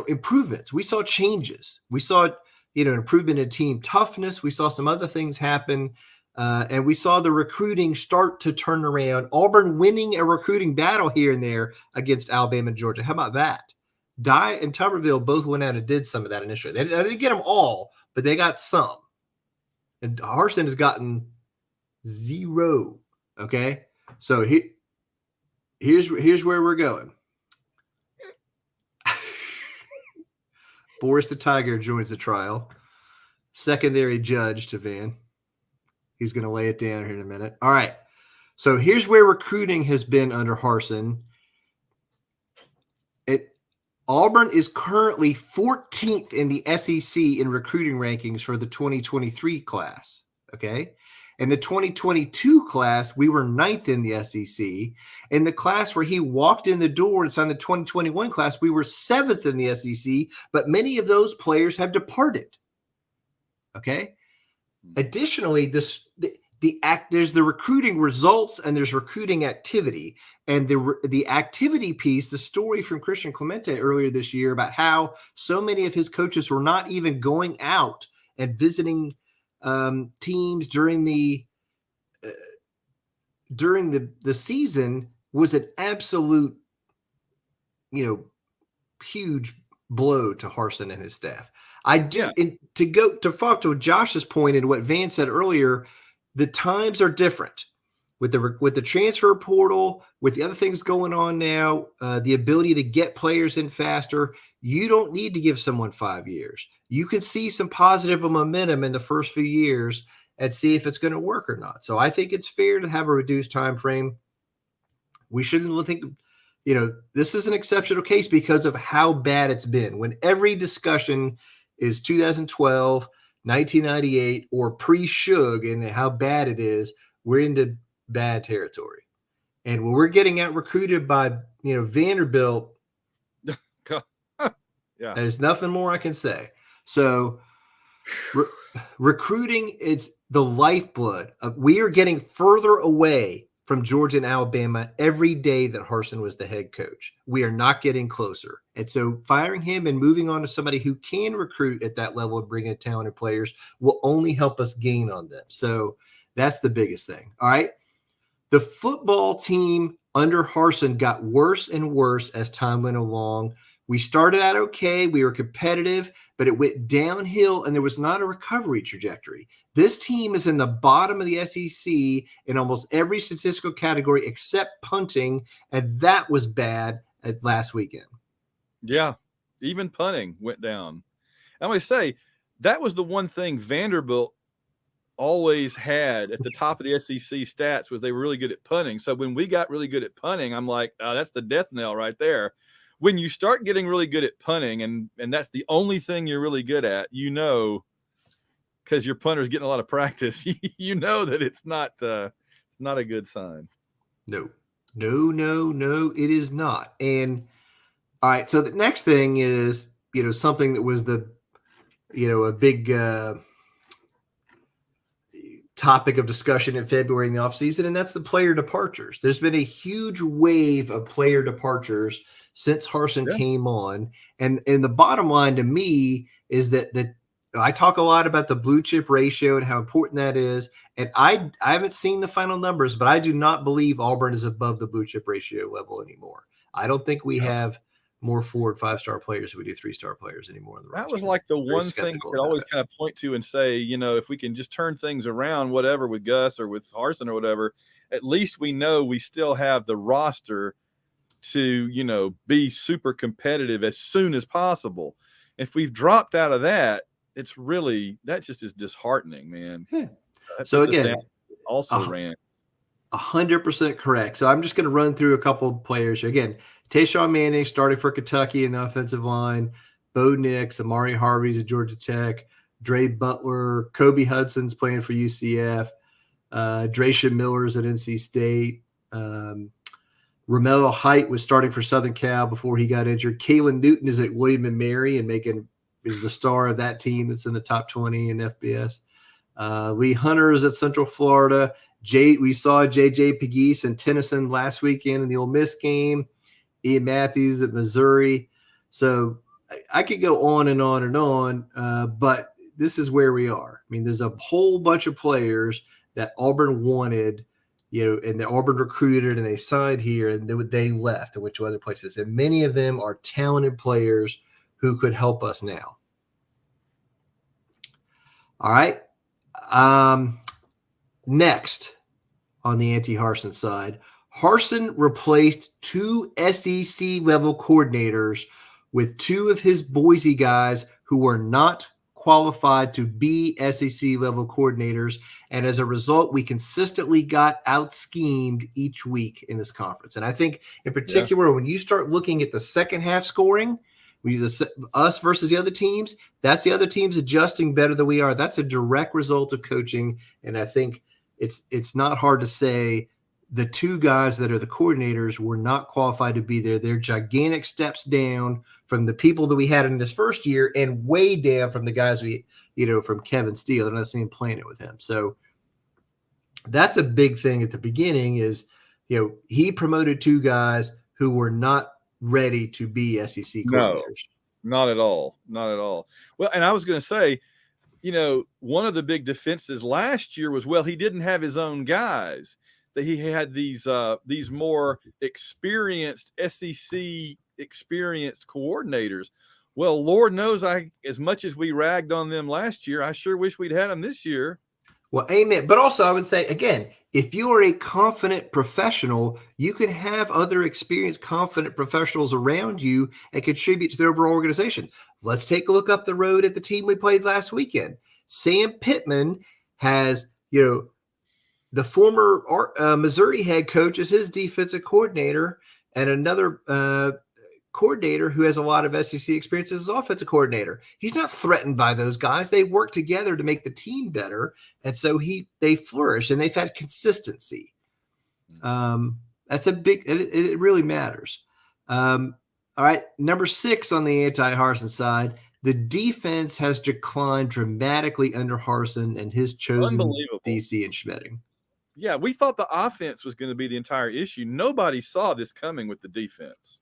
improvements. We saw changes. We saw, improvement in team toughness. We saw some other things happen. And we saw the recruiting start to turn around. Auburn winning a recruiting battle here and there against Alabama and Georgia. How about that? Dye and Tuberville both went out and did some of that initially. They didn't get them all, but they got some. And Harsin has gotten 0. Okay, so here's where we're going. Boris the Tiger joins the trial. Secondary judge to Van. He's going to lay it down here in a minute. All right. So here's where recruiting has been under Harsin. Auburn is currently 14th in the SEC in recruiting rankings for the 2023 class. Okay. In the 2022 class, we were 9th in the SEC. In the class where he walked in the door, it's on the 2021 class, we were 7th in the SEC, but many of those players have departed. Okay. Additionally, there's the recruiting results and there's recruiting activity. And the activity piece, the story from Christian Clemente earlier this year about how so many of his coaches were not even going out and visiting teams during the season was an absolute, huge blow to Harsin and his staff. I do, Yeah. and to follow up to Josh's point and what Van said earlier, the times are different with the transfer portal, with the other things going on now, the ability to get players in faster. You don't need to give someone 5 years. You can see some positive momentum in the first few years and see if it's going to work or not. So I think it's fair to have a reduced time frame. We shouldn't think, this is an exceptional case because of how bad it's been. When every discussion is 2012, 1998, or pre-Shug and how bad it is, we're into bad territory. And when we're getting out recruited by, Vanderbilt, Yeah. there's nothing more I can say. So recruiting, it's the lifeblood. We are getting further away from Georgia and Alabama every day that Harsin was the head coach. We are not getting closer. And so firing him and moving on to somebody who can recruit at that level and bring in talented players will only help us gain on them. So that's the biggest thing. All right. The football team under Harsin got worse and worse as time went along. We started out okay. We were competitive, but it went downhill and there was not a recovery trajectory. This team is in the bottom of the SEC in almost every statistical category except punting, and that was bad at last weekend. Yeah. Even punting went down. I want to say that was the one thing Vanderbilt always had at the top of the SEC stats was they were really good at punting. So when we got really good at punting, I'm like, oh, that's the death knell right there. When you start getting really good at punting and that's the only thing you're really good at, because your punter's getting a lot of practice, that it's not a good sign. No, it is not. And all right, so the next thing is, something that was a big topic of discussion in February in the offseason, and that's the player departures. There's been a huge wave of player departures since Harsin came on. And the bottom line to me is that I talk a lot about the blue chip ratio and how important that is. And I haven't seen the final numbers, but I do not believe Auburn is above the blue chip ratio level anymore. I don't think we have more 4 and 5-star players than we do 3-star players anymore. In the that roster. was like the Very one thing you could always kind of point to and say, if we can just turn things around, whatever, with Gus or with Harsin or whatever, at least we know we still have the roster to, be super competitive as soon as possible. If we've dropped out of that, that just is disheartening, man. Yeah. So again, also ran 100% correct. So I'm just going to run through a couple of players here. Again, Tayshawn Manning starting for Kentucky in the offensive line. Bo Nix, Amari Harvey's at Georgia Tech, Dre Butler, Kobe Hudson's playing for UCF, Drayshawn Miller's at NC State. Romello Height was starting for Southern Cal before he got injured. Kalen Newton is at William & Mary and is the star of that team that's in the top 20 in FBS. Lee Hunter is at Central Florida. We saw J.J. Pegues and Tennyson last weekend in the Ole Miss game. Ian Matthews at Missouri. So I could go on and on and on, but this is where we are. I mean, there's a whole bunch of players that Auburn wanted, and the Auburn recruited and they signed here and they left and went to other places. And many of them are talented players who could help us now. All right. Next on the anti-Harsin side, Harsin replaced 2 SEC level coordinators with 2 of his Boise guys who were not qualified to be SEC level coordinators. And as a result, we consistently got out-schemed each week in this conference. And I think in particular, when you start looking at the second half scoring, us versus the other teams, that's the other teams adjusting better than we are. That's a direct result of coaching. And I think it's not hard to say the 2 guys that are the coordinators were not qualified to be there. They're gigantic steps down from the people that we had in this first year and way down from the guys from Kevin Steele. They're not seeing playing it with him. So that's a big thing at the beginning is, he promoted 2 guys who were not ready to be SEC coordinators. No, not at all. Not at all. Well, and I was going to say, one of the big defenses last year was, he didn't have his own guys. That he had these more experienced SEC experienced coordinators. Well, Lord knows, as much as we ragged on them last year, I sure wish we'd had them this year. Well, amen. But also, I would say, again, if you are a confident professional, you can have other experienced, confident professionals around you and contribute to the overall organization. Let's take a look up the road at the team we played last weekend. Sam Pittman has, the former Missouri head coach as his defensive coordinator, and another coordinator who has a lot of SEC experience as his offensive coordinator. He's not threatened by those guys. They work together to make the team better, and so they flourish, and they've had consistency. That's a big – it really matters. All right, number 6 on the anti-Harsin side, the defense has declined dramatically under Harsin and his chosen DC and Schmedding. Yeah, we thought the offense was going to be the entire issue. Nobody saw this coming with the defense.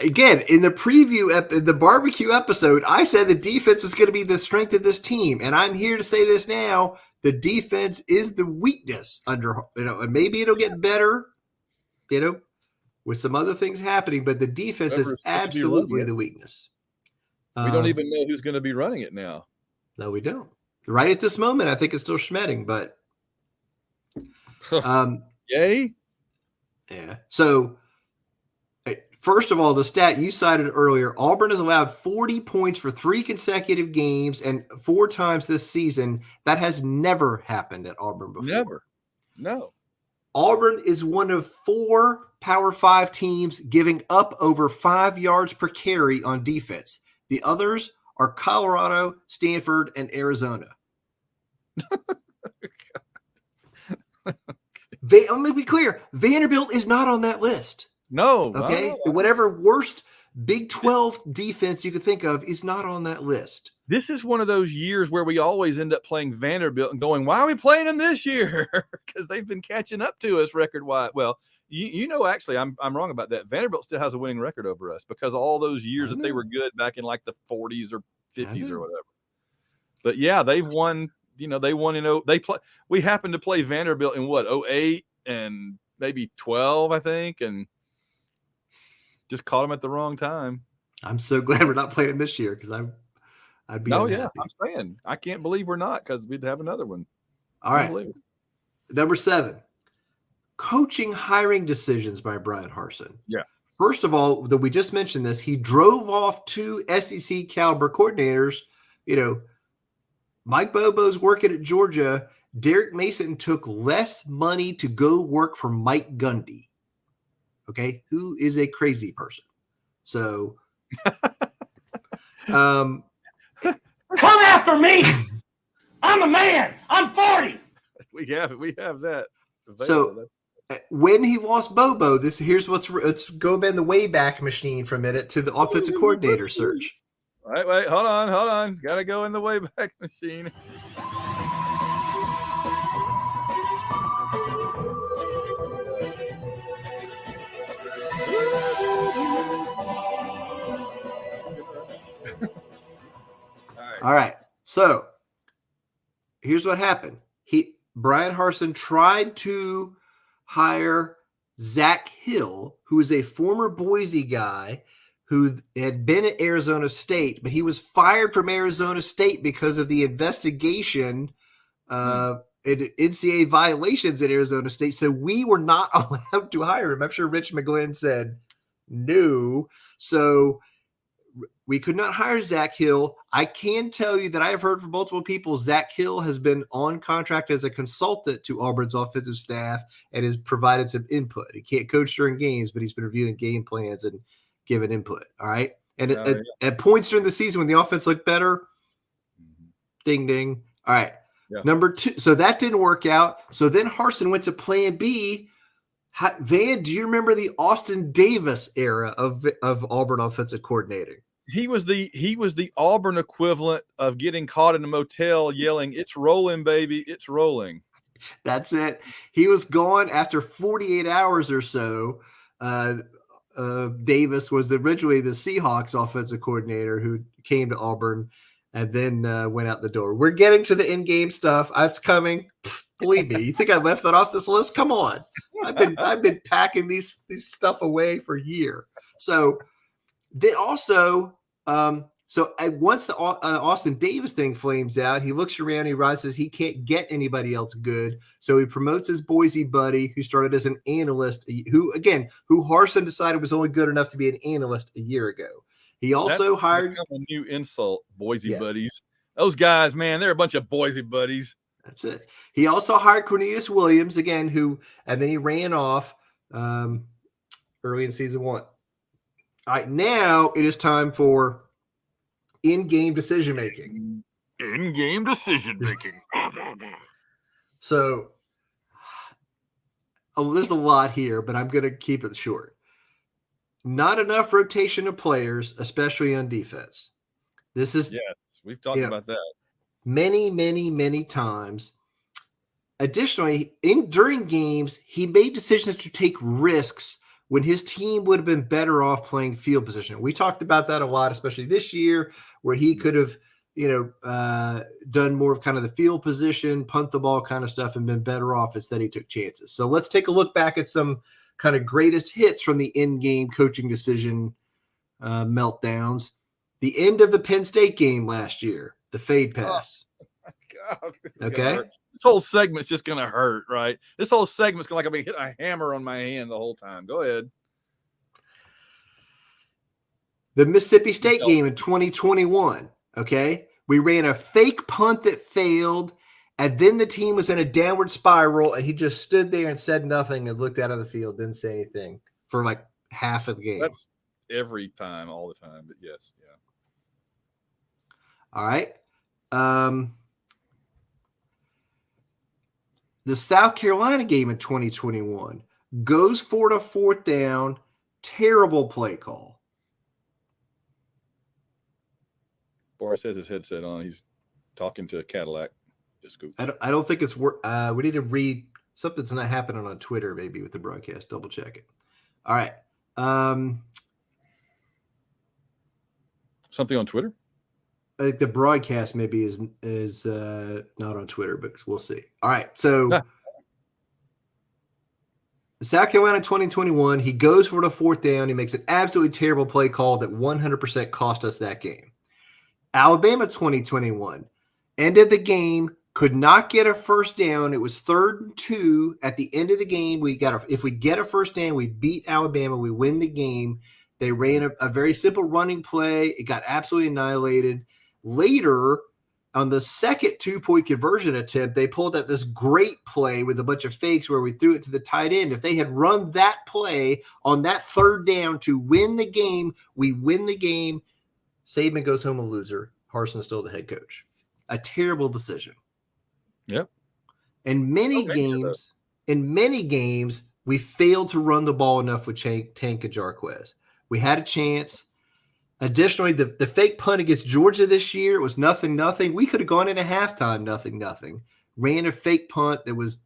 Again, in the preview, in the barbecue episode, I said the defense was going to be the strength of this team. And I'm here to say this now. The defense is the weakness under, and maybe it'll get better, with some other things happening, but the defense is absolutely the weakness. We don't even know who's going to be running it now. No, we don't. Right at this moment, I think it's still Schmedding, but yay. Yeah. So first of all, the stat you cited earlier, Auburn has allowed 40 points for 3 consecutive games and 4 times this season. That has never happened at Auburn before. Never. No. Auburn is one of 4 Power 5 teams giving up over 5 yards per carry on defense. The others are Colorado, Stanford, and Arizona. Let me be clear. Vanderbilt is not on that list. No. Okay. Whatever worst Big 12 defense you could think of is not on that list. This is one of those years where we always end up playing Vanderbilt and going, why are we playing them this year? Because they've been catching up to us record-wise. Well, actually, I'm wrong about that. Vanderbilt still has a winning record over us because all those years that they were good back in like the 40s or 50s or whatever. But yeah, they've won. They won we happened to play Vanderbilt in 08 and maybe 12, I think, and just caught them at the wrong time. I'm so glad we're not playing them this year because I'd be unhappy. Yeah, I'm saying I can't believe we're not because we'd have another one. All right, number 7, coaching hiring decisions by Brian Harsin. Yeah. First of all, we just mentioned this. He drove off 2 SEC caliber coordinators. Mike Bobo's working at Georgia. Derek Mason took less money to go work for Mike Gundy. Okay, who is a crazy person. So Come after me. I'm a man. I'm 40. We have it. We have that. So when he lost Bobo, here's let's go in the Wayback Machine for a minute to the offensive coordinator search. Wait, hold on. Gotta go in the Wayback Machine. All right. So here's what happened. Brian Harsin tried to hire Zach Hill, who is a former Boise guy who had been at Arizona State, but he was fired from Arizona State because of the investigation and NCAA violations at Arizona State. So we were not allowed to hire him. I'm sure Rich McGlynn said no. So we could not hire Zach Hill. I can tell you that I have heard from multiple people Zach Hill has been on contract as a consultant to Auburn's offensive staff and has provided some input. He can't coach during games, but he's been reviewing game plans and giving input. All right. And at points during the season when the offense looked better, ding, ding. All right. Yeah. Number 2. So that didn't work out. So then Harsin went to plan B. Van, do you remember the Austin Davis era of Auburn offensive coordinator? He was the Auburn equivalent of getting caught in a motel yelling, "It's rolling, baby, it's rolling." That's it. He was gone after 48 hours or so. Davis was originally the Seahawks offensive coordinator who came to Auburn and then went out the door. We're getting to the in-game stuff. It's coming. Believe me. You think I left that off this list? Come on. I've been packing these stuff away for a year. So they also once the Austin Davis thing flames out, he looks around, he realizes he can't get anybody else good. So he promotes his Boise buddy who started as an analyst, who Harsin decided was only good enough to be an analyst a year ago. He also hired a new insult, Boise buddies. Those guys, man, they're a bunch of Boise buddies. That's it. He also hired Cornelius Williams again, and then he ran off early in season 1. All right, now it is time for in-game decision-making. In-game decision-making. So, there's a lot here, but I'm going to keep it short. Not enough rotation of players, especially on defense. This is we've talked about that many, many, many times. Additionally, during games, he made decisions to take risks when his team would have been better off playing field position. We talked about that a lot, especially this year, where he could have, done more of kind of the field position, punt the ball kind of stuff, and been better off instead he took chances. So let's take a look back at some kind of greatest hits from the in-game coaching decision meltdowns. The end of the Penn State game last year, the fade pass. God, okay. This whole segment's just going to hurt, right? This whole segment's going to be hitting a hammer on my hand the whole time. Go ahead. The Mississippi State game in 2021, okay? We ran a fake punt that failed, and then the team was in a downward spiral, and he just stood there and said nothing and looked out of the field, didn't say anything for like half of the game. That's every time, all the time, but yes, yeah. All right. The South Carolina game in 2021 goes for the 4th down, terrible play call. Boris has his headset on. He's talking to a Cadillac. I don't think it's work. We need to read something's not happening on Twitter, maybe with the broadcast. Double check it. All right. Something on Twitter? I think the broadcast maybe is not on Twitter, but we'll see. All right. So South Carolina 2021, he goes for the 4th down. He makes an absolutely terrible play call that 100% cost us that game. Alabama 2021, end of the game, could not get a first down. It was 3rd and 2 at the end of the game. If we get a first down, we beat Alabama, we win the game. They ran a very simple running play. It got absolutely annihilated. Later, on the second 2-point conversion attempt, they pulled out this great play with a bunch of fakes where we threw it to the tight end. If they had run that play on that 3rd down to win the game, we win the game Saban goes home a loser. Harsin's still the head coach. A terrible decision. Yep. In No danger, many games, we failed to run the ball enough with Tank and Jarquez. We had a chance. Additionally, the fake punt against Georgia this year was 0-0. We could have gone into halftime 0-0. Ran a fake punt that was,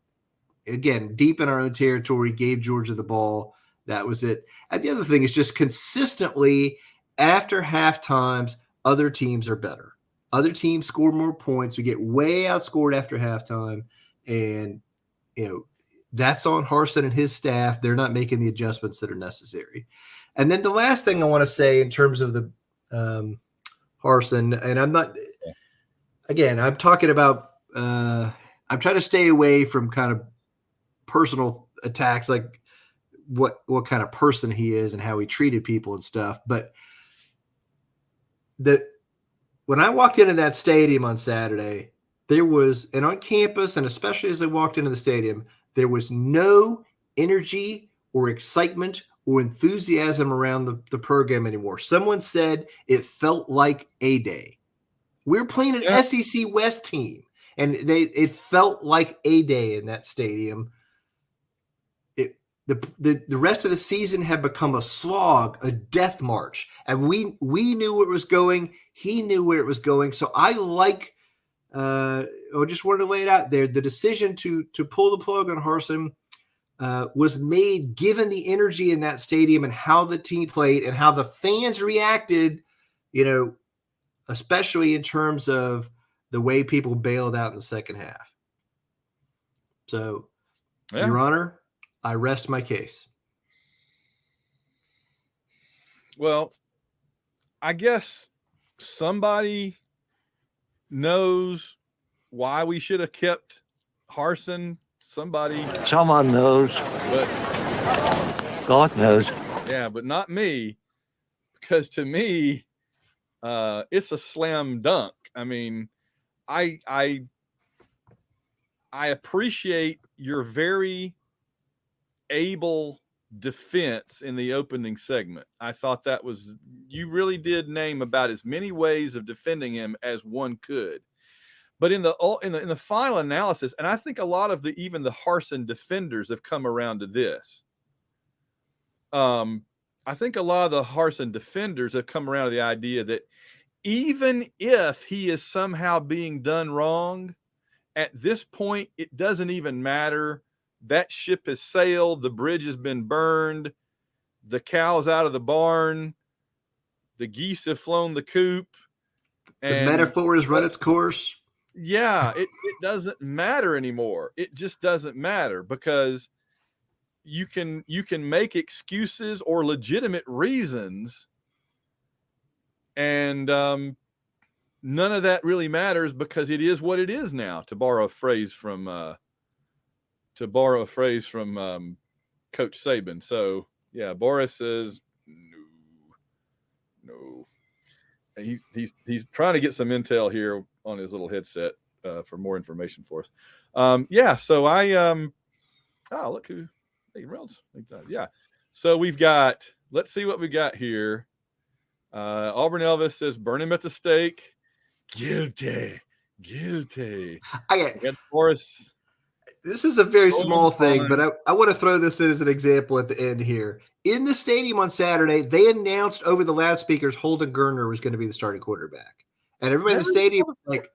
again, deep in our own territory, gave Georgia the ball. That was it. And the other thing is just consistently after half times, other teams are better. Other teams score more points. We get way outscored after halftime. And, that's on Harsin and his staff. They're not making the adjustments that are necessary. And then the last thing I want to say in terms of the Harsin, and I'm not, again, I'm talking about, I'm trying to stay away from kind of personal attacks, like what kind of person he is and how he treated people and stuff. But when I walked into that stadium on Saturday, there was, and on campus, and especially as I walked into the stadium, there was no energy or excitement or enthusiasm around the program anymore. Someone said it felt like A-Day. We're playing an SEC West team, and it felt like A-Day in that stadium. The rest of the season had become a slog, a death march, and we knew where it was going. He knew where it was going. So I just wanted to lay it out there. The decision to pull the plug on Harsin was made given the energy in that stadium and how the team played and how the fans reacted, especially in terms of the way people bailed out in the second half. So, Your Honor, I rest my case. Well, I guess somebody knows why we should have kept Harsin. Someone knows. But God knows. Yeah, but not me, because to me, it's a slam dunk. I mean, I appreciate your very able defense in the opening segment. I thought you really did name about as many ways of defending him as one could. But in the final analysis, and I think a lot of even the Harsin defenders have come around to this. I think a lot of the Harsin defenders have come around to the idea that even if he is somehow being done wrong, at this point, it doesn't even matter. That ship has sailed. The bridge has been burned. The cow's out of the barn. The geese have flown the coop. And the metaphor has run its course. Yeah, it doesn't matter anymore. It just doesn't matter because you can make excuses or legitimate reasons, and none of that really matters because it is what it is now. To borrow a phrase from Coach Saban. So yeah, Boris says no. He's trying to get some intel here on his little headset for more information for us. So look who Reynolds. Yeah. So we've got, let's see what we got here. Auburn Elvis says burn him at the stake. Guilty. Boris. This is a very small thing, but I want to throw this in as an example at the end here. In the stadium on Saturday, they announced over the loudspeakers Holden Geriner was going to be the starting quarterback. And everybody in the stadium was like,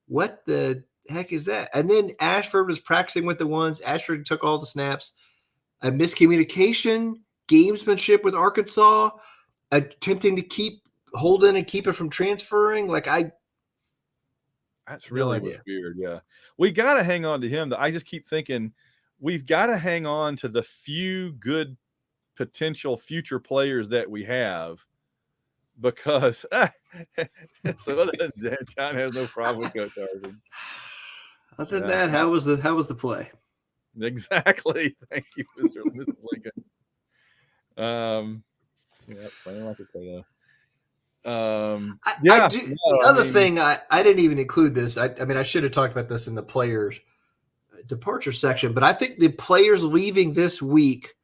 what the heck is that? And then Ashford was practicing with the ones. Ashford took all the snaps. A miscommunication, gamesmanship with Arkansas, attempting to keep Holden and keep it from transferring. That's really weird. Yeah. We got to hang on to him. I just keep thinking we've got to hang on to the few good potential future players that we have because so other than that, John has no problem with Coach Harsin. Other than that, how was the play? Exactly. Thank you, Mr. Lincoln. Playing like a potato. The other thing, I didn't even include this. I mean, I should have talked about this in the players' departure section, but I think the players leaving this week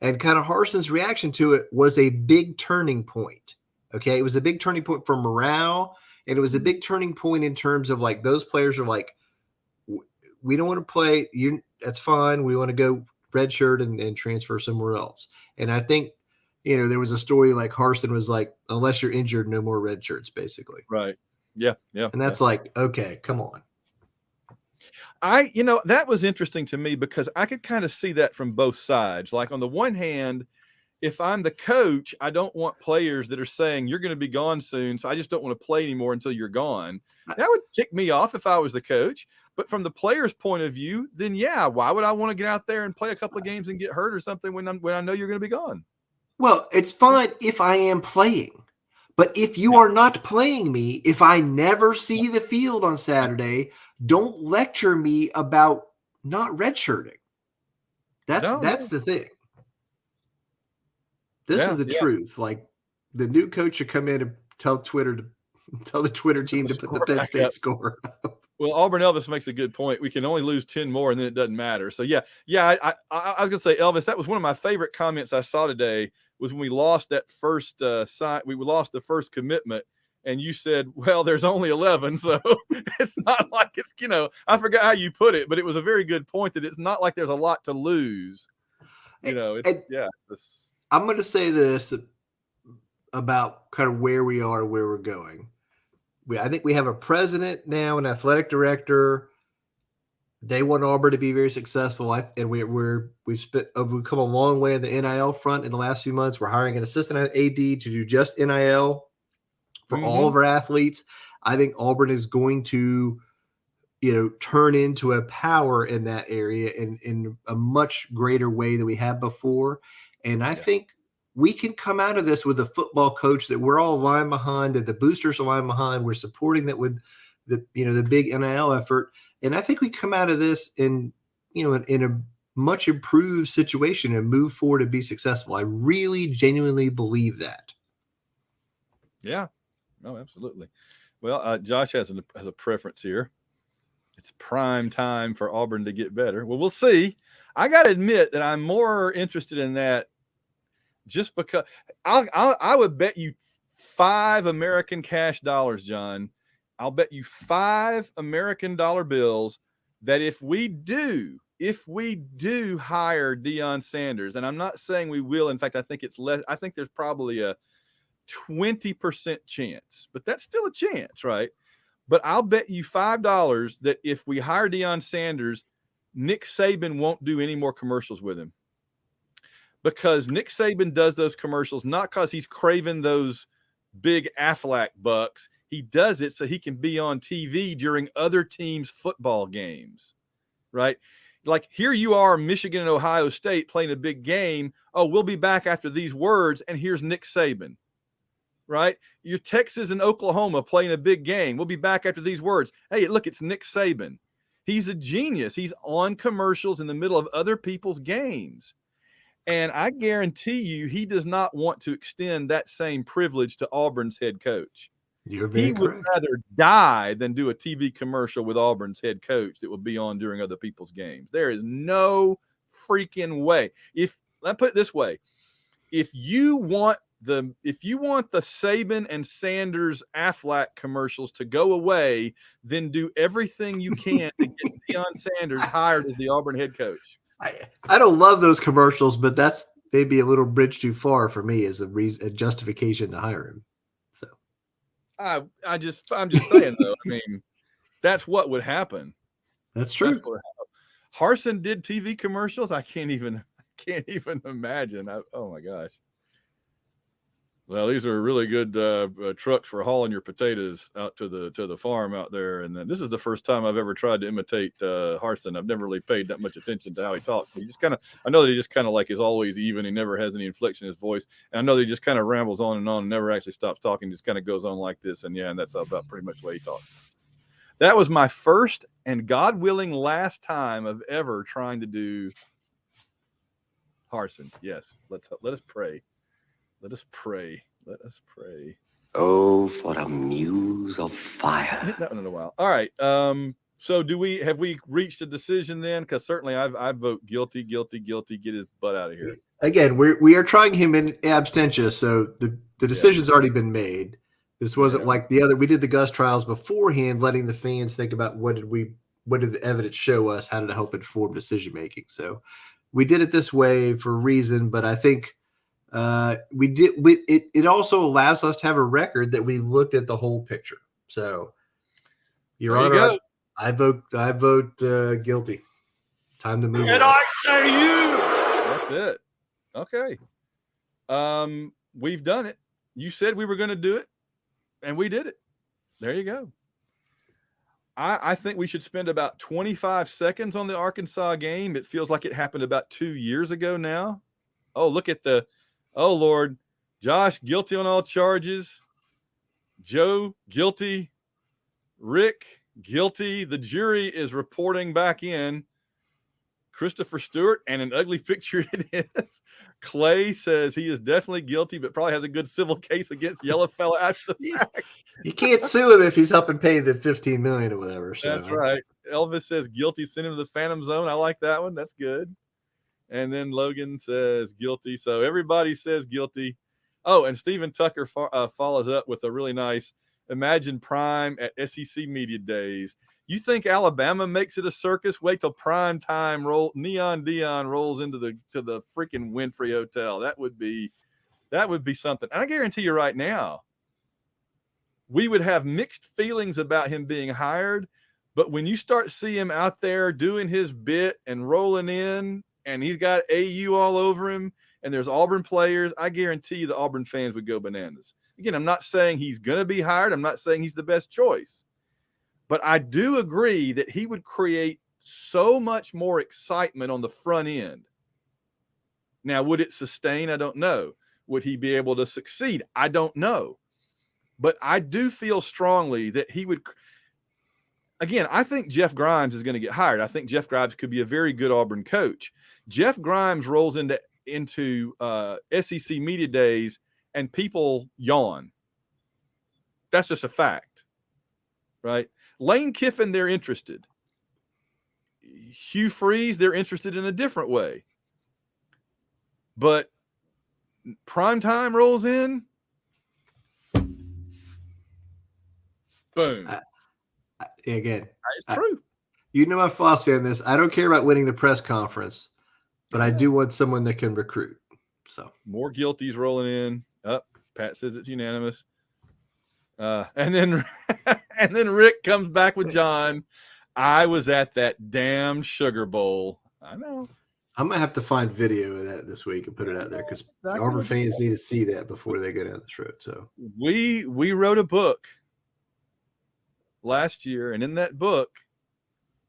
and kind of Harsin's reaction to it was a big turning point. Okay. It was a big turning point for morale. And it was a big turning point in terms of like those players are like, we don't want to play. That's fine. We want to go redshirt and transfer somewhere else. And I think, there was a story like Harsin was like, unless you're injured, no more red shirts, basically. Right. Yeah. Yeah. And that's like, okay, come on. That was interesting to me because I could kind of see that from both sides. Like on the one hand, if I'm the coach, I don't want players that are saying you're going to be gone soon, so I just don't want to play anymore until you're gone. That would tick me off if I was the coach. But from the player's point of view, then yeah, why would I want to get out there and play a couple of games and get hurt or something when I know you're going to be gone? Well, it's fine if I am playing. But if you are not playing me, if I never see the field on Saturday, don't lecture me about not redshirting. That's the thing. This is the truth. Like the new coach should come in and tell the Twitter team to put the Penn State score up. Well, Auburn Elvis makes a good point. We can only lose 10 more and then it doesn't matter. So yeah. I was gonna say, Elvis, that was one of my favorite comments I saw today. Was when we lost that first we lost the first commitment, and you said, well, there's only 11, so it's not like it's, I forgot how you put it, but it was a very good point that it's not like there's a lot to lose. I'm going to say this about kind of where we are, where we're going. I think we have a president now, an athletic director. They want Auburn to be very successful, and we've come a long way in the NIL front in the last few months. We're hiring an assistant AD to do just NIL for all of our athletes. I think Auburn is going to, turn into a power in that area in a much greater way than we have before. And I think we can come out of this with a football coach that we're all aligned behind, that the boosters are aligned behind. We're supporting that with the big NIL effort. And I think we come out of this in a much improved situation and move forward to be successful. I really genuinely believe that. Yeah, no, absolutely. Well, Josh has a preference here. It's prime time for Auburn to get better. Well, we'll see. I got to admit that I'm more interested in that just because I would bet you 5 American cash dollars, John. I'll bet you 5 American dollar bills that if we do hire Deion Sanders, and I'm not saying we will. In fact, I think it's less. I think there's probably a 20% chance, but that's still a chance, right? But I'll bet you $5 that if we hire Deion Sanders, Nick Saban won't do any more commercials with him, because Nick Saban does those commercials not because he's craving those big Aflac bucks. He does it so he can be on TV during other teams' football games, right? Like here you are, Michigan and Ohio State playing a big game. Oh, we'll be back after these words, and here's Nick Saban, right? You're Texas and Oklahoma playing a big game. We'll be back after these words. Hey, look, it's Nick Saban. He's a genius. He's on commercials in the middle of other people's games. And I guarantee you he does not want to extend that same privilege to Auburn's head coach. He would rather die than do a TV commercial with Auburn's head coach that will be on during other people's games. There is no freaking way. Let me put it this way. If you want the Saban and Sanders Aflac commercials to go away, then do everything you can to get Deion Sanders hired as the Auburn head coach. I don't love those commercials, but that's maybe a little bridge too far for me as a justification to hire him. So I'm just saying though. I mean, that's what would happen. That's true. That's what Harsin did TV commercials. I can't even imagine. Oh my gosh. Well, these are really good trucks for hauling your potatoes out to the farm out there. And this is the first time I've ever tried to imitate Harsin. I've never really paid that much attention to how he talks. He just I know that he just kind of like is always even. He never has any inflection in his voice. And I know that he just kind of rambles on and never actually stops talking. Just kind of goes on like this. And that's about pretty much the way he talks. That was my first and God willing last time of ever trying to do Harsin. Yes. Let us pray. Let us pray. Let us pray. Oh, for a muse of fire. I hit that one in a while. All right. So have we reached a decision then? Because certainly I vote guilty. Get his butt out of here. Again, we are trying him in absentia. So The decision's already been made. This wasn't like the other. We did the Gus trials beforehand, letting the fans think about what did the evidence show us? How did it help inform decision making? So we did it this way for a reason, but I think it also allows us to have a record that we looked at the whole picture. So, Your Honor, I vote guilty. Time to move. And I say you. That's it. Okay. We've done it. You said we were going to do it, and we did it. There you go. I think we should spend about 25 seconds on the Arkansas game. It feels like it happened about 2 years ago now. Oh, look at oh, Lord. Josh, guilty on all charges. Joe, guilty. Rick, guilty. The jury is reporting back in. Christopher Stewart, and an ugly picture it is. Clay says he is definitely guilty, but probably has a good civil case against Yellowfella after the fact. You can't sue him if he's helping pay the $15 million or whatever. So. That's right. Elvis says guilty, send him to the Phantom Zone. I like that one. That's good. And then Logan says guilty. So everybody says guilty. Oh, and Stephen Tucker follows up with a really nice imagine Prime at SEC Media Days. You think Alabama makes it a circus? Wait till prime time Neon Dion rolls into the freaking Winfrey Hotel. That would be something. And I guarantee you right now, we would have mixed feelings about him being hired. But when you start seeing him out there doing his bit and rolling in, and he's got AU all over him, and there's Auburn players, I guarantee you the Auburn fans would go bananas. Again, I'm not saying he's going to be hired. I'm not saying he's the best choice. But I do agree that he would create so much more excitement on the front end. Now, would it sustain? I don't know. Would he be able to succeed? I don't know. But I do feel strongly that he would. Again, I think Jeff Grimes is going to get hired. I think Jeff Grimes could be a very good Auburn coach. Jeff Grimes rolls into SEC Media Days and people yawn. That's just a fact, right? Lane Kiffin, they're interested. Hugh Freeze, they're interested in a different way. But primetime rolls in. Boom. Again, it's true. You know my philosophy on this. I don't care about winning the press conference, but I do want someone that can recruit. So more guilties rolling in. Pat says it's unanimous. And then Rick comes back with John. I was at that damn Sugar Bowl. I know. I'm gonna have to find video of that this week and put it out there because Auburn fans need to see that before they go down this road. So we wrote a book last year, and in that book,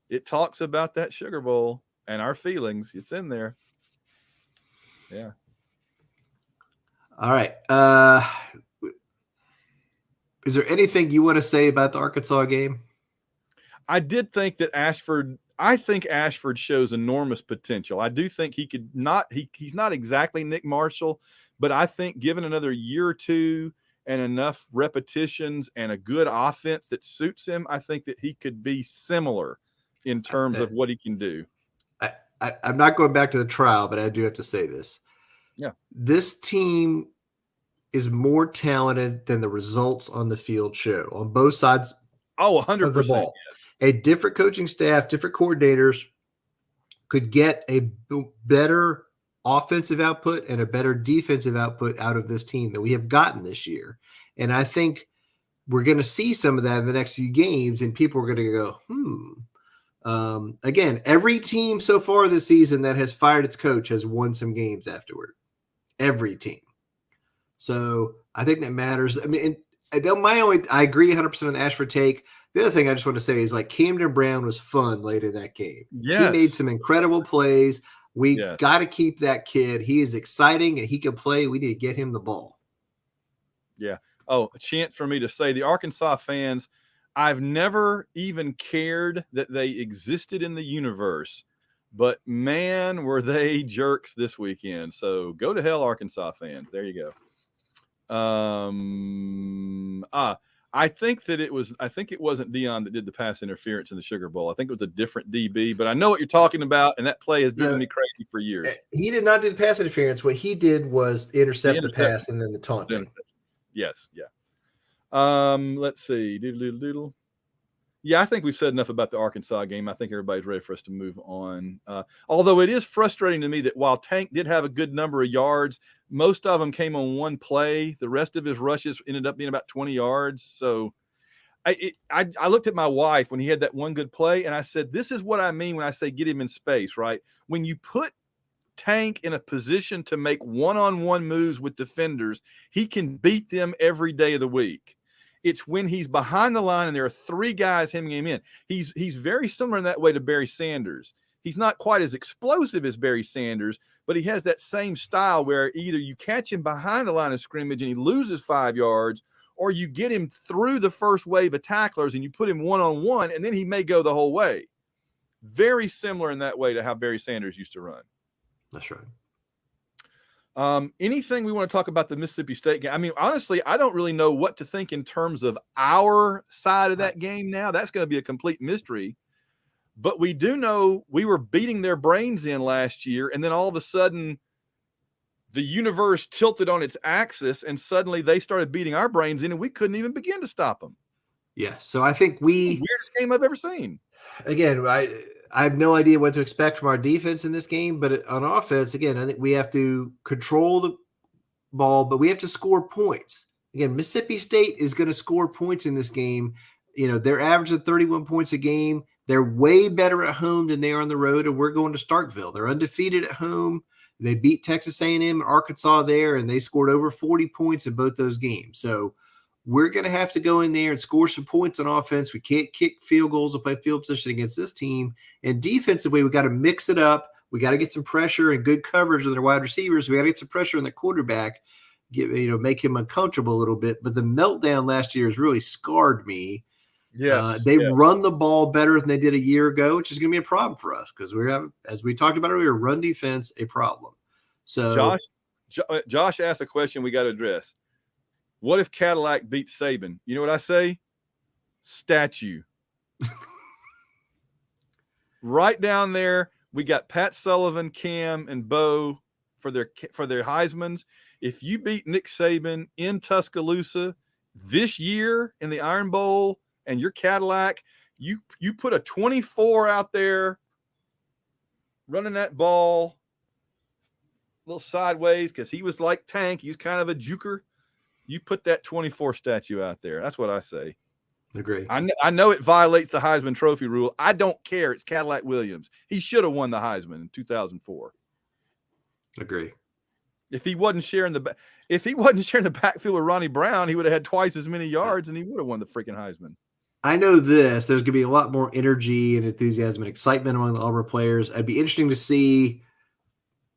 it talks about that Sugar Bowl and our feelings. It's in there. Yeah. All right. Is there anything you want to say about the Arkansas game? I did think that Ashford shows enormous potential. I do think he could not, he's not exactly Nick Marshall, but I think given another year or two and enough repetitions and a good offense that suits him, I think that he could be similar in terms of what he can do. I'm not going back to the trial, but I do have to say this. Yeah. This team is more talented than the results on the field show on both sides. Oh, 100%. Of the ball. Yes. A different coaching staff, different coordinators could get a better offensive output and a better defensive output out of this team that we have gotten this year. And I think we're going to see some of that in the next few games, and people are going to go, again, every team so far this season that has fired its coach has won some games afterward. Every team. So I think that matters. I mean, I agree 100% on the Ashford take. The other thing I just want to say is like Camden Brown was fun late in that game. Yes. He made some incredible plays. We got to keep that kid. He is exciting and he can play. We need to get him the ball. Yeah. Oh, a chance for me to say the Arkansas fans, I've never even cared that they existed in the universe, but man, were they jerks this weekend. So go to hell, Arkansas fans. There you go. I think it wasn't Dion that did the pass interference in the Sugar Bowl. I think it was a different DB, but I know what you're talking about, and that play has driven me crazy for years. He did not do the pass interference. What he did was intercept the pass and then the taunting. Yes. Yeah. Let's see. Doodle. Yeah, I think we've said enough about the Arkansas game. I think everybody's ready for us to move on. Although it is frustrating to me that while Tank did have a good number of yards, most of them came on one play. The rest of his rushes ended up being about 20 yards. So I looked at my wife when he had that one good play, and I said, this is what I mean when I say get him in space, right? When you put Tank in a position to make one-on-one moves with defenders, he can beat them every day of the week. It's when he's behind the line and there are three guys hemming him in. He's very similar in that way to Barry Sanders. He's not quite as explosive as Barry Sanders, but he has that same style where either you catch him behind the line of scrimmage and he loses 5 yards, or you get him through the first wave of tacklers and you put him one-on-one, and then he may go the whole way. Very similar in that way to how Barry Sanders used to run. That's right. Anything we want to talk about the Mississippi State game? I mean, honestly, I don't really know what to think in terms of our side of that game now. That's going to be a complete mystery. But we do know we were beating their brains in last year, and then all of a sudden the universe tilted on its axis, and suddenly they started beating our brains in, and we couldn't even begin to stop them. Yeah. So I think Weirdest game I've ever seen. Again, I have no idea what to expect from our defense in this game, but on offense, again, I think we have to control the ball, but we have to score points. Again, Mississippi State is going to score points in this game. You know, they're averaging 31 points a game. They're way better at home than they are on the road, and we're going to Starkville. They're undefeated at home. They beat Texas A&M and Arkansas there, and they scored over 40 points in both those games. So we're going to have to go in there and score some points on offense. We can't kick field goals or play field position against this team. And defensively, we got to mix it up. We got to get some pressure and good coverage on their wide receivers. We got to get some pressure on the quarterback, make him uncomfortable a little bit. But the meltdown last year has really scarred me. Yes, they run the ball better than they did a year ago, which is going to be a problem for us because we have, as we talked about earlier, run defense a problem. So Josh asked a question we got to address. What if Cadillac beats Saban? You know what I say? Statue. Right down there, we got Pat Sullivan, Cam, and Bo for their Heismans. If you beat Nick Saban in Tuscaloosa this year in the Iron Bowl and your Cadillac, you put a 24 out there running that ball a little sideways because he was like Tank. He's kind of a juker. You put that 24 statue out there. That's what I say. Agree. I know it violates the Heisman Trophy rule. I don't care. It's Cadillac Williams. He should have won the Heisman in 2004. Agree. If he wasn't sharing the backfield with Ronnie Brown, he would have had twice as many yards and he would have won the freaking Heisman. I know this. There's going to be a lot more energy and enthusiasm and excitement among the Auburn players. It'd be interesting to see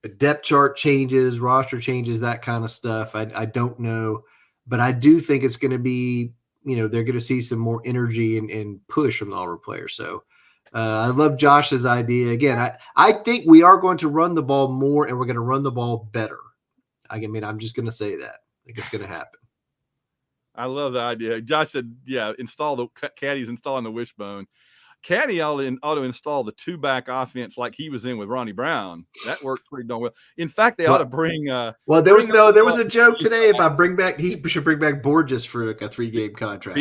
a depth chart changes, roster changes, that kind of stuff. I don't know. But I do think it's going to be, they're going to see some more energy and push from the Auburn players. So I love Josh's idea. Again, I think we are going to run the ball more and we're going to run the ball better. I'm just going to say that. I think it's going to happen. I love the idea. Josh said, install the Caddy's installing the Wishbone. Caddy ought to install the two-back offense like he was in with Ronnie Brown. That worked pretty darn well. In fact, they ought to bring. There was a joke today about he should bring back Borges for like a 3-game contract.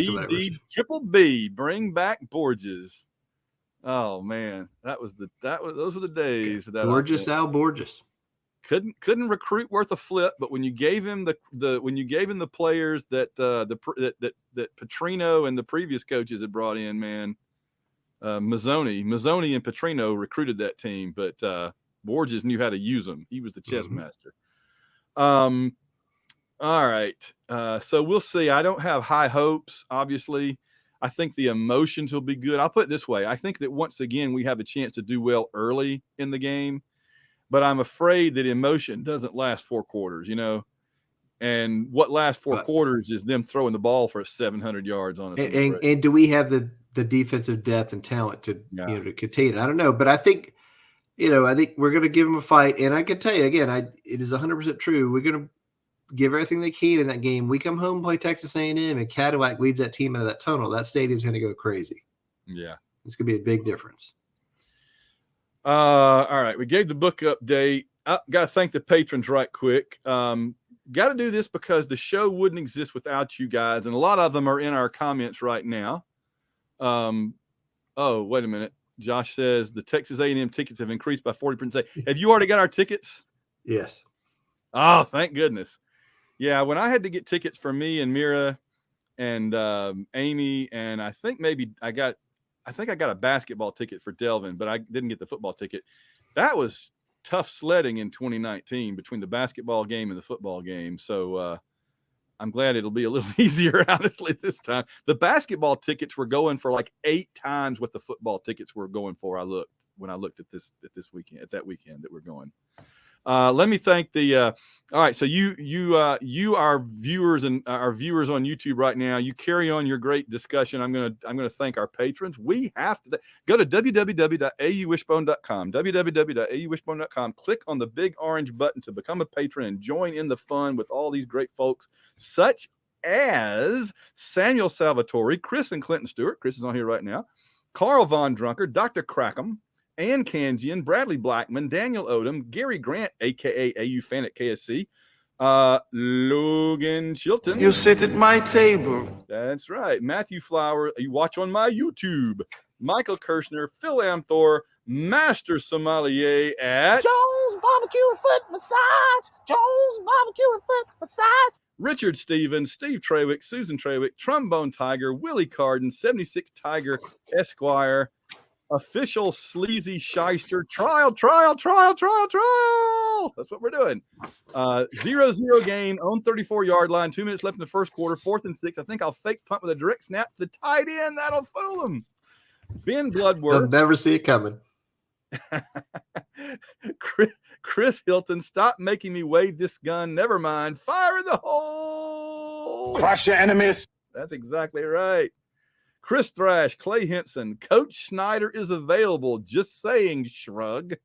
Triple B, bring back Borges. Oh man, those were the days for that. Borges, Al Borges couldn't recruit worth a flip, but when you gave him the players that Petrino and the previous coaches had brought in, man. Mazzoni and Petrino recruited that team, but Borges knew how to use them. He was the chess master. All right. So we'll see. I don't have high hopes, obviously. I think the emotions will be good. I'll put it this way. I think that once again, we have a chance to do well early in the game, but I'm afraid that emotion doesn't last 4 quarters, and what lasts 4 quarters is them throwing the ball for 700 yards on us. And do we have the defensive depth and talent to to contain it? I don't know, but I think we're going to give them a fight. And I can tell you again, it is 100% true. We're going to give everything they can in that game. We come home and play Texas A&M, and Cadillac leads that team out of that tunnel. That stadium's going to go crazy. Yeah, it's going to be a big difference. All right, we gave the book update. Got to thank the patrons right quick. got to do this because the show wouldn't exist without you guys. And a lot of them are in our comments right now. Oh, wait a minute. Josh says the Texas A&M tickets have increased by 40%. Have you already got our tickets? Yes. Oh, thank goodness. Yeah, when I had to get tickets for me and Mira and Amy, and I think I got a basketball ticket for Delvin, but I didn't get the football ticket. That was tough sledding in 2019 between the basketball game and the football game. So I'm glad it'll be a little easier, honestly, this time. The basketball tickets were going for like 8 times what the football tickets were going for. When I looked at that weekend that we're going. Let me thank the. All right, so you are viewers and our viewers on YouTube right now. You carry on your great discussion. I'm gonna thank our patrons. We have to go to www.auwishbone.com. www.auwishbone.com. Click on the big orange button to become a patron and join in the fun with all these great folks, such as Samuel Salvatore, Chris and Clinton Stewart. Chris is on here right now. Carl Von Drunker, Dr. Crackham, Ann Kanjian, Bradley Blackman, Daniel Odom, Gary Grant, a.k.a. AU Fan at KSC, Logan Chilton. You sit at my table. That's right. Matthew Flower, you watch on my YouTube. Michael Kirshner, Phil Amthor, Master Sommelier at Jones Barbecue and Foot Massage. Jones Barbecue and Foot Massage. Richard Stevens, Steve Trawick, Susan Trawick, Trombone Tiger, Willie Carden, 76 Tiger Esquire, Official Sleazy Shyster, trial. That's what we're doing. 0-0 gain on 34-yard line. 2 minutes left in the first quarter. 4th and 6. I think I'll fake punt with a direct snap to the tight end. That'll fool them. Ben Bloodworth. They'll never see it coming. Chris Hilton, stop making me wave this gun. Never mind. Fire in the hole. Crush your enemies. That's exactly right. Chris Thrash, Clay Henson, Coach Schneider is available. Just saying, shrug.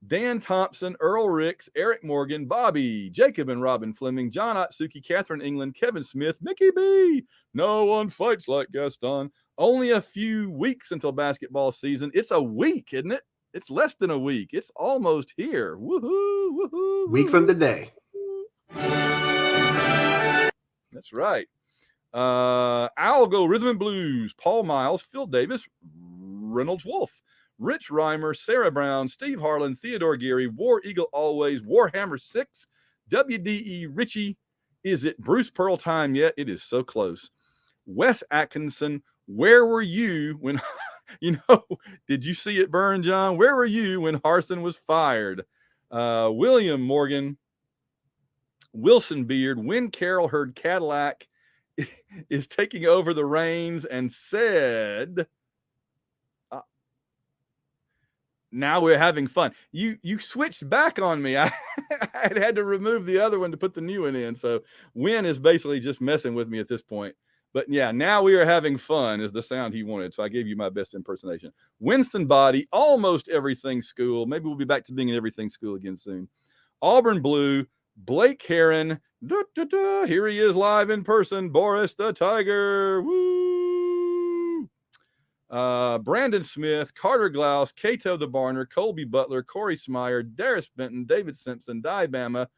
Dan Thompson, Earl Ricks, Eric Morgan, Bobby, Jacob and Robin Fleming, John Otsuki, Catherine England, Kevin Smith, Mickey B. No one fights like Gaston. Only a few weeks until basketball season. It's a week, isn't it? It's less than a week. It's almost here. Woohoo, woohoo. Week from the day. That's right. Algo, Rhythm and Blues, Paul Miles, Phil Davis, Reynolds Wolf, Rich Reimer, Sarah Brown, Steve Harlan, Theodore Geary, War Eagle Always, Warhammer 6, WDE Richie. Is it Bruce Pearl time yet? It is so close. Wes Atkinson, where were you when, did you see it burn, John? Where were you when Harsin was fired? William Morgan, Wilson Beard, when Carroll heard Cadillac is taking over the reins and said, now we're having fun. You switched back on me. I had to remove the other one to put the new one in. So Win is basically just messing with me at this point. But yeah, now we are having fun is the sound he wanted. So I gave you my best impersonation. Winston Body, almost everything school. Maybe we'll be back to being in everything school again soon. Auburn Blue, Blake Heron. Here he is live in person. Boris the Tiger. Woo! Brandon Smith, Carter Glaus, Cato the Barner, Colby Butler, Corey Smyer, Darius Benton, David Simpson, Bama.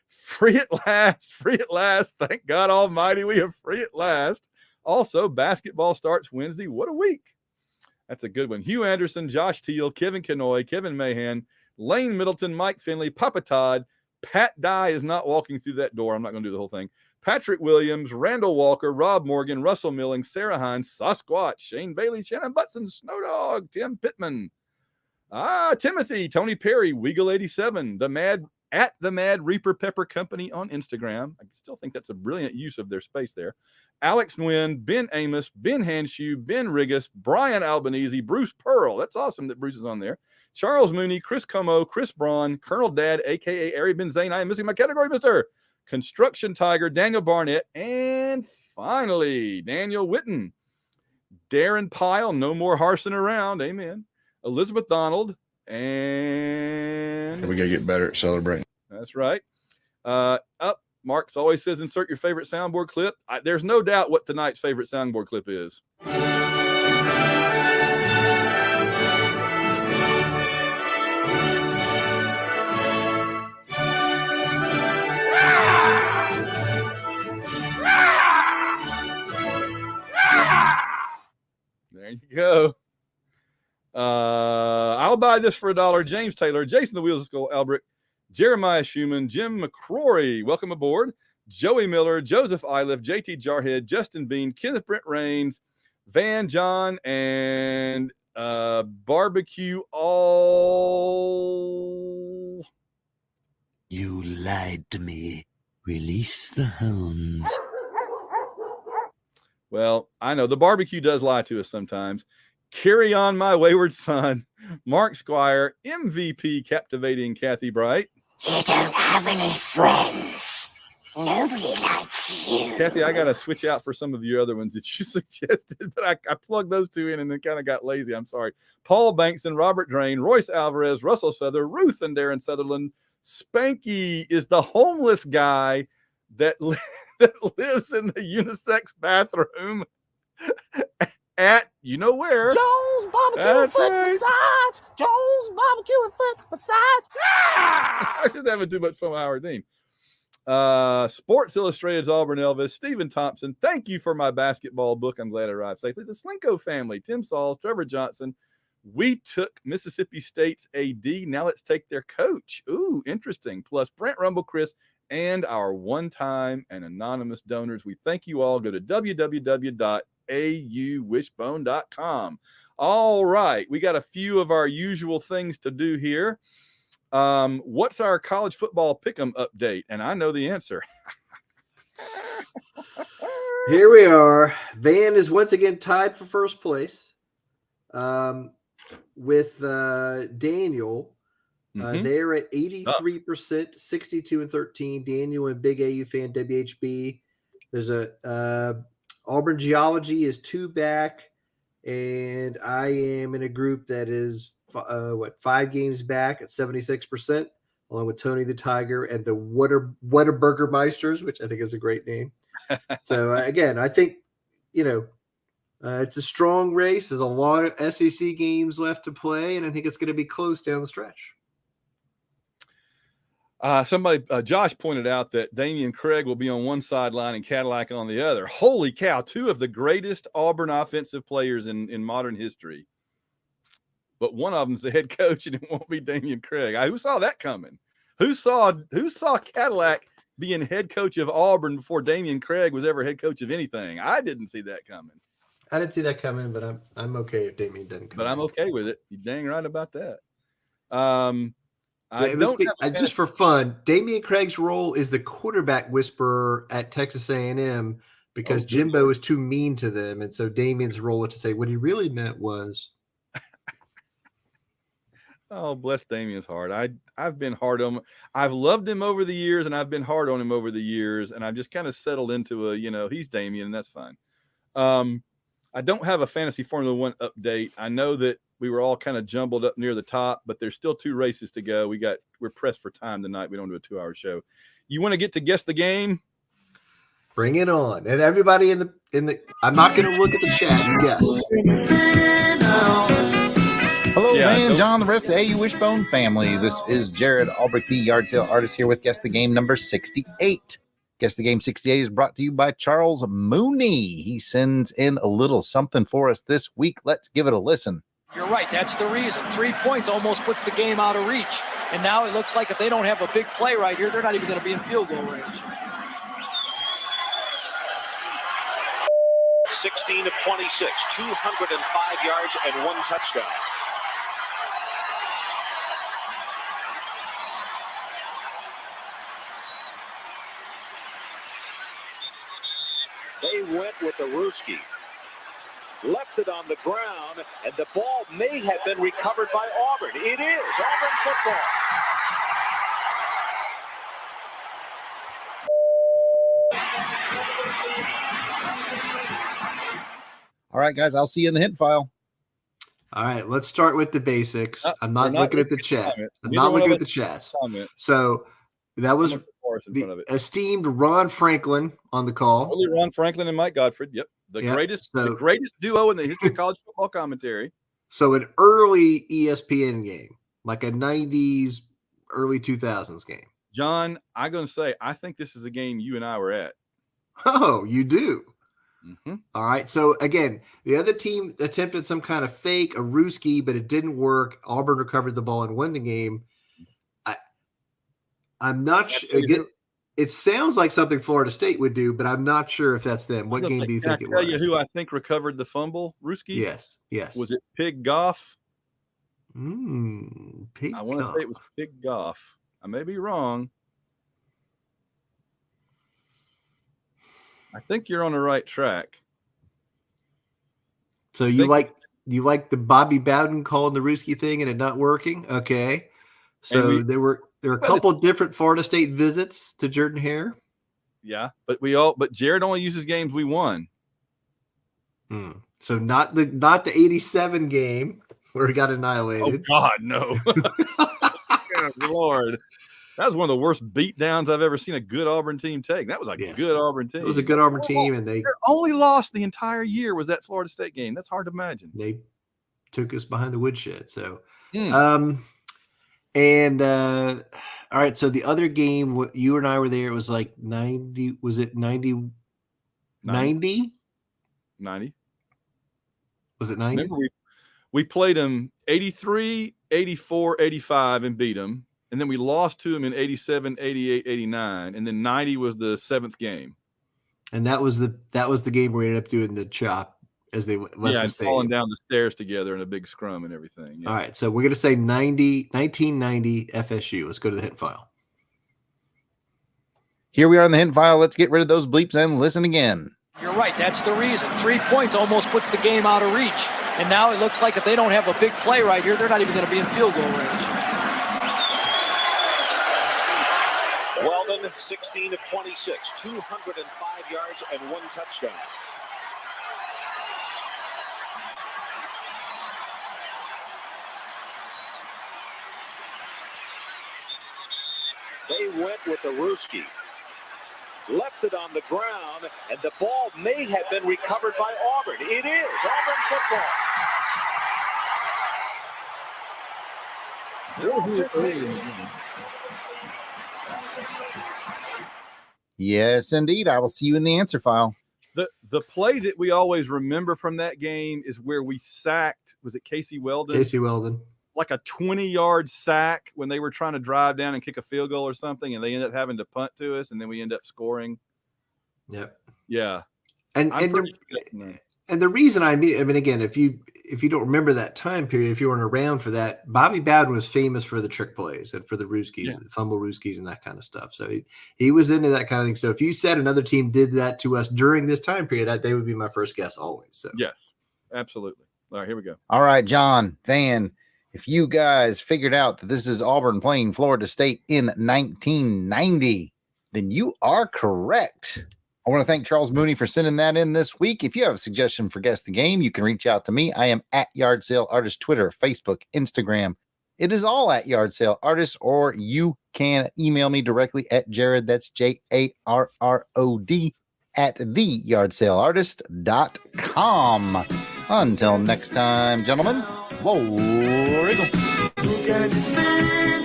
Free at last. Free at last. Thank God Almighty we are free at last. Also, basketball starts Wednesday. What a week. That's a good one. Hugh Anderson, Josh Teal, Kevin Kenoy, Kevin Mahan, Lane Middleton, Mike Finley, Papa Todd. Pat Dye is not walking through that door. I'm not going to do the whole thing. Patrick Williams, Randall Walker, Rob Morgan, Russell Milling, Sarah Hines, Sasquatch, Shane Bailey, Shannon Butson, Snow Dog, Tim Pittman, Timothy, Tony Perry, Weagle87, the Mad Reaper Pepper Company on Instagram. I still think that's a brilliant use of their space there. Alex Nguyen, Ben Amos, Ben Hanshew, Ben Riggis, Brian Albanese, Bruce Pearl. That's awesome that Bruce is on there. Charles Mooney, Chris Como, Chris Braun, Colonel Dad, a.k.a. Ari Ben Zane. I am missing my category, mister. Construction Tiger, Daniel Barnett, and finally, Daniel Witten. Darren Pyle, no more Harsin around. Amen. Elizabeth Donald, and we got to get better at celebrating. That's right. Up, Marks always says insert your favorite soundboard clip. There's no doubt what tonight's favorite soundboard clip is. you go. I'll buy this for $1. James Taylor, Jason the Wheels of Skull, Albrecht, Jeremiah Schumann, Jim McCrory, welcome aboard. Joey Miller, Joseph Iliff, JT Jarhead, Justin Bean, Kenneth Brent Rains, Van John, and Barbecue All. You lied to me. Release the hounds. Well, I know the barbecue does lie to us sometimes. Carry on, my wayward son. Mark Squire, MVP captivating Kathy Bright. You don't have any friends. Nobody likes you. Kathy, I got to switch out for some of your other ones that you suggested, but I plugged those two in and then kind of got lazy. I'm sorry. Paul Bankson, Robert Drain, Royce Alvarez, Russell Souther, Ruth and Darren Sutherland. Spanky is the homeless guy that lives in the unisex bathroom at you know where. Joe's barbecue and foot massage. Joe's barbecue and foot massage. I'm just having too much fun with Howard Dean. Sports Illustrated's Auburn Elvis, Stephen Thompson. Thank you for my basketball book. I'm glad I arrived safely. The Slinko family, Tim Sauls, Trevor Johnson. We took Mississippi State's AD. Now let's take their coach. Ooh, interesting. Plus Brent Rumble, Chris, and our one-time and anonymous donors. We thank you all. Go to www.auwishbone.com. All right. We got a few of our usual things to do here. What's our college football pick'em update? And I know the answer. Here we are. Van is once again tied for first place with Daniel. They're at 83%, 62-13. Daniel and Big AU fan WHB. There's a Auburn Geology is 2 back, and I am in a group that is 5 games back at 76%, along with Tony the Tiger and the Whataburger Meisters, which I think is a great name. So again, I think it's a strong race. There's a lot of SEC games left to play, and I think it's going to be close down the stretch. Josh pointed out that Damian Craig will be on one sideline and Cadillac on the other. Holy cow, 2 of the greatest Auburn offensive players in modern history. But one of them's the head coach, and it won't be Damian Craig. Who saw that coming? Who saw Cadillac being head coach of Auburn before Damian Craig was ever head coach of anything? I didn't see that coming. I didn't see that coming, but I'm okay if Damian doesn't come. But I'm okay with it. You're dang right about that. Just for fun, Damian Craig's role is the quarterback whisperer at Texas A&M because Jimbo is too mean to them, and so Damian's role is to say what he really meant was. Oh, bless Damian's heart. I've been hard on him. I've loved him over the years, and I've been hard on him over the years, and I've just kind of settled into he's Damian, and that's fine. I don't have a fantasy Formula One update. I know that we were all kind of jumbled up near the top, but there's still 2 races to go. We're pressed for time tonight. We don't do a 2-hour show. You want to get to guess the game? Bring it on. And everybody in the I'm not going to look at the chat and guess. Hello, Van, John, the rest of the AU Wishbone family. This is Jared Albrecht, the yard sale artist, here with Guess the Game number 68. Guess the Game 68 is brought to you by Charles Mooney. He sends in a little something for us this week. Let's give it a listen. You're right. That's the reason. 3 points almost puts the game out of reach. And now it looks like if they don't have a big play right here, they're not even going to be in field goal range. 16 of 26, 205 yards and 1 touchdown. They went with the Ruski. Left it on the ground, and the ball may have been recovered by Auburn. It is Auburn football. All right, guys, I'll see you in the hint file. All right, let's start with the basics. I'm not looking at the chat. I'm not looking at the chats. So that was the esteemed Ron Franklin on the call. Only Ron Franklin and Mike Godfrey. Yep. The greatest duo in the history of college football commentary. So an early ESPN game, like a 90s, early 2000s game. John, I'm going to say, I think this is a game you and I were at. Oh, you do? Mm-hmm. All right. So again, the other team attempted some kind of fake, a Ruski, but it didn't work. Auburn recovered the ball and won the game. I'm not sure. It sounds like something Florida State would do, but I'm not sure if that's them. What game do you think it was? Can I tell you who I think recovered the fumble, Ruski? Yes. Was it Pig Goff? Pig I want to say it was Pig Goff. I may be wrong. I think you're on the right track. So you like the Bobby Bowden calling the Ruski thing and it not working? Okay. So there were a couple different Florida State visits to Jordan-Hare. Yeah, but Jared only uses games we won. So not the 87 game where he got annihilated. Oh God, no. Good Lord. That was one of the worst beatdowns I've ever seen a good Auburn team take. That was a good Auburn team. It was a good Auburn team, and they only lost the entire year was that Florida State game. That's hard to imagine. They took us behind the woodshed. So, all right. So the other game, you and I were there. It was like 90. Was it 90? 90? 90. Was it 90? Remember we played them 83, 84, 85 and beat them. And then we lost to them in 87, 88, 89. And then 90 was the 7th game. And that was the game where we ended up doing the chop as they left the stadium. Falling down the stairs together in a big scrum and everything. Yeah. All right. So we're going to say 1990 FSU. Let's go to the hint file. Here we are in the hint file. Let's get rid of those bleeps and listen again. You're right. That's the reason. 3 points almost puts the game out of reach. And now it looks like if they don't have a big play right here, they're not even going to be in field goal range. Weldon, 16 of 26, 205 yards and 1 touchdown. They went with the Ruski. Left it on the ground, and the ball may have been recovered by Auburn. It is Auburn football. Yes, indeed. I will see you in the answer file. The play that we always remember from that game is where we sacked, was it Casey Weldon? Casey Weldon. Like a 20-yard sack when they were trying to drive down and kick a field goal or something, and they ended up having to punt to us, and then we end up scoring. Yep. Yeah. And the reason I mean, again, if you don't remember that time period, if you weren't around for that, Bobby Bowden was famous for the trick plays and for the Ruskis, fumble Ruskis and that kind of stuff. So he was into that kind of thing. So if you said another team did that to us during this time period, they would be my first guess always. So yeah, absolutely. All right, here we go. All right, John, Van, if you guys figured out that this is Auburn playing Florida State in 1990, then you are correct. I want to thank Charles Mooney for sending that in this week. If you have a suggestion for Guess the Game, you can reach out to me. I am at Yard Sale Artist, Twitter, Facebook, Instagram. It is all at Yard Sale Artist, or you can email me directly at Jared, that's JARROD, at theyardsaleartist.com. Until next time, gentlemen, War Eagle.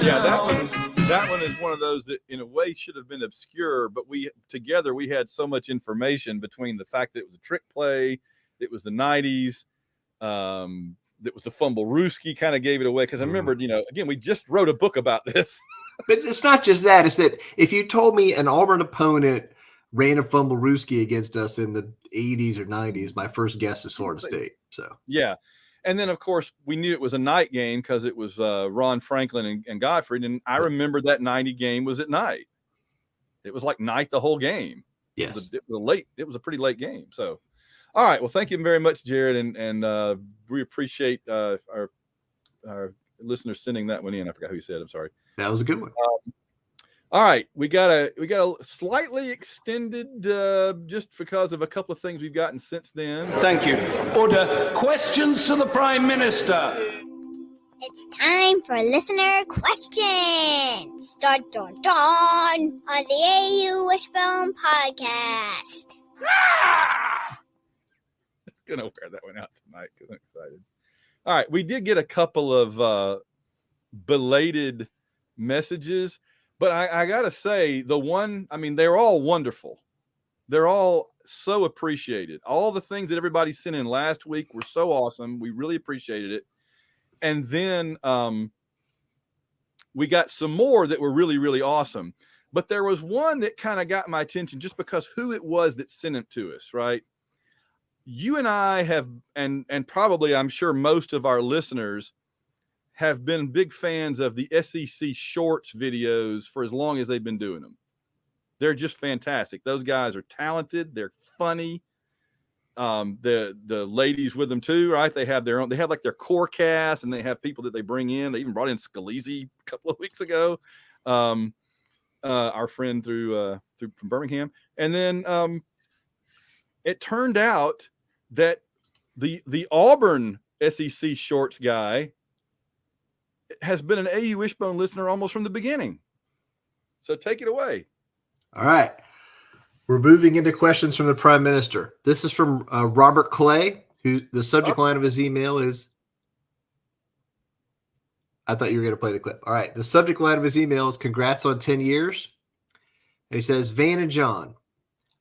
Yeah, that one is one of those that in a way should have been obscure, but we had so much information between the fact that it was a trick play, it was the 90s, that was the fumble Ruski kind of gave it away. Because I remember, again, we just wrote a book about this. But it's not just that. It's that if you told me an Auburn opponent ran a fumble Ruski against us in the 80s or 90s, my first guess is Florida State. So yeah. And then, of course, we knew it was a night game because it was Ron Franklin and Godfrey. And I remember that 90 game was at night. It was like night the whole game. Yes. It was a pretty late game. So, all right. Well, thank you very much, Jared. And we appreciate our listeners sending that one in. I forgot who you said. I'm sorry. That was a good one. All right, we got a slightly extended just because of a couple of things we've gotten since then. Thank you. Order. Questions to the Prime Minister. It's time for listener questions. Dun, dun, dun, on the AU Wishbone podcast. Just gonna wear that one out tonight because I'm excited. All right, we did get a couple of belated messages. But I got to say, they're all wonderful. they're all so appreciated. All the things that everybody sent in last week were so awesome. We really appreciated it. And then we got some more that were really, really awesome. But there was one that kind of got my attention just because who it was that sent it to us, right? You and I have, and probably I'm sure most of our listeners have been big fans of the SEC Shorts videos for as long as they've been doing them. They're just fantastic. Those guys are talented. They're funny. The ladies with them too, right? They have their own. They have like their core cast, and they have people that they bring in. They even brought in Scalise a couple of weeks ago. Our friend through from Birmingham, and then it turned out that the Auburn SEC Shorts guy has been an AU Wishbone listener almost from the beginning. So take it away. All right. We're moving into questions from the Prime Minister. This is from Robert Clay, who the subject line of his email is. I thought you were going to play the clip. All right. The subject line of his email is congrats on 10 years. And he says, Van and John,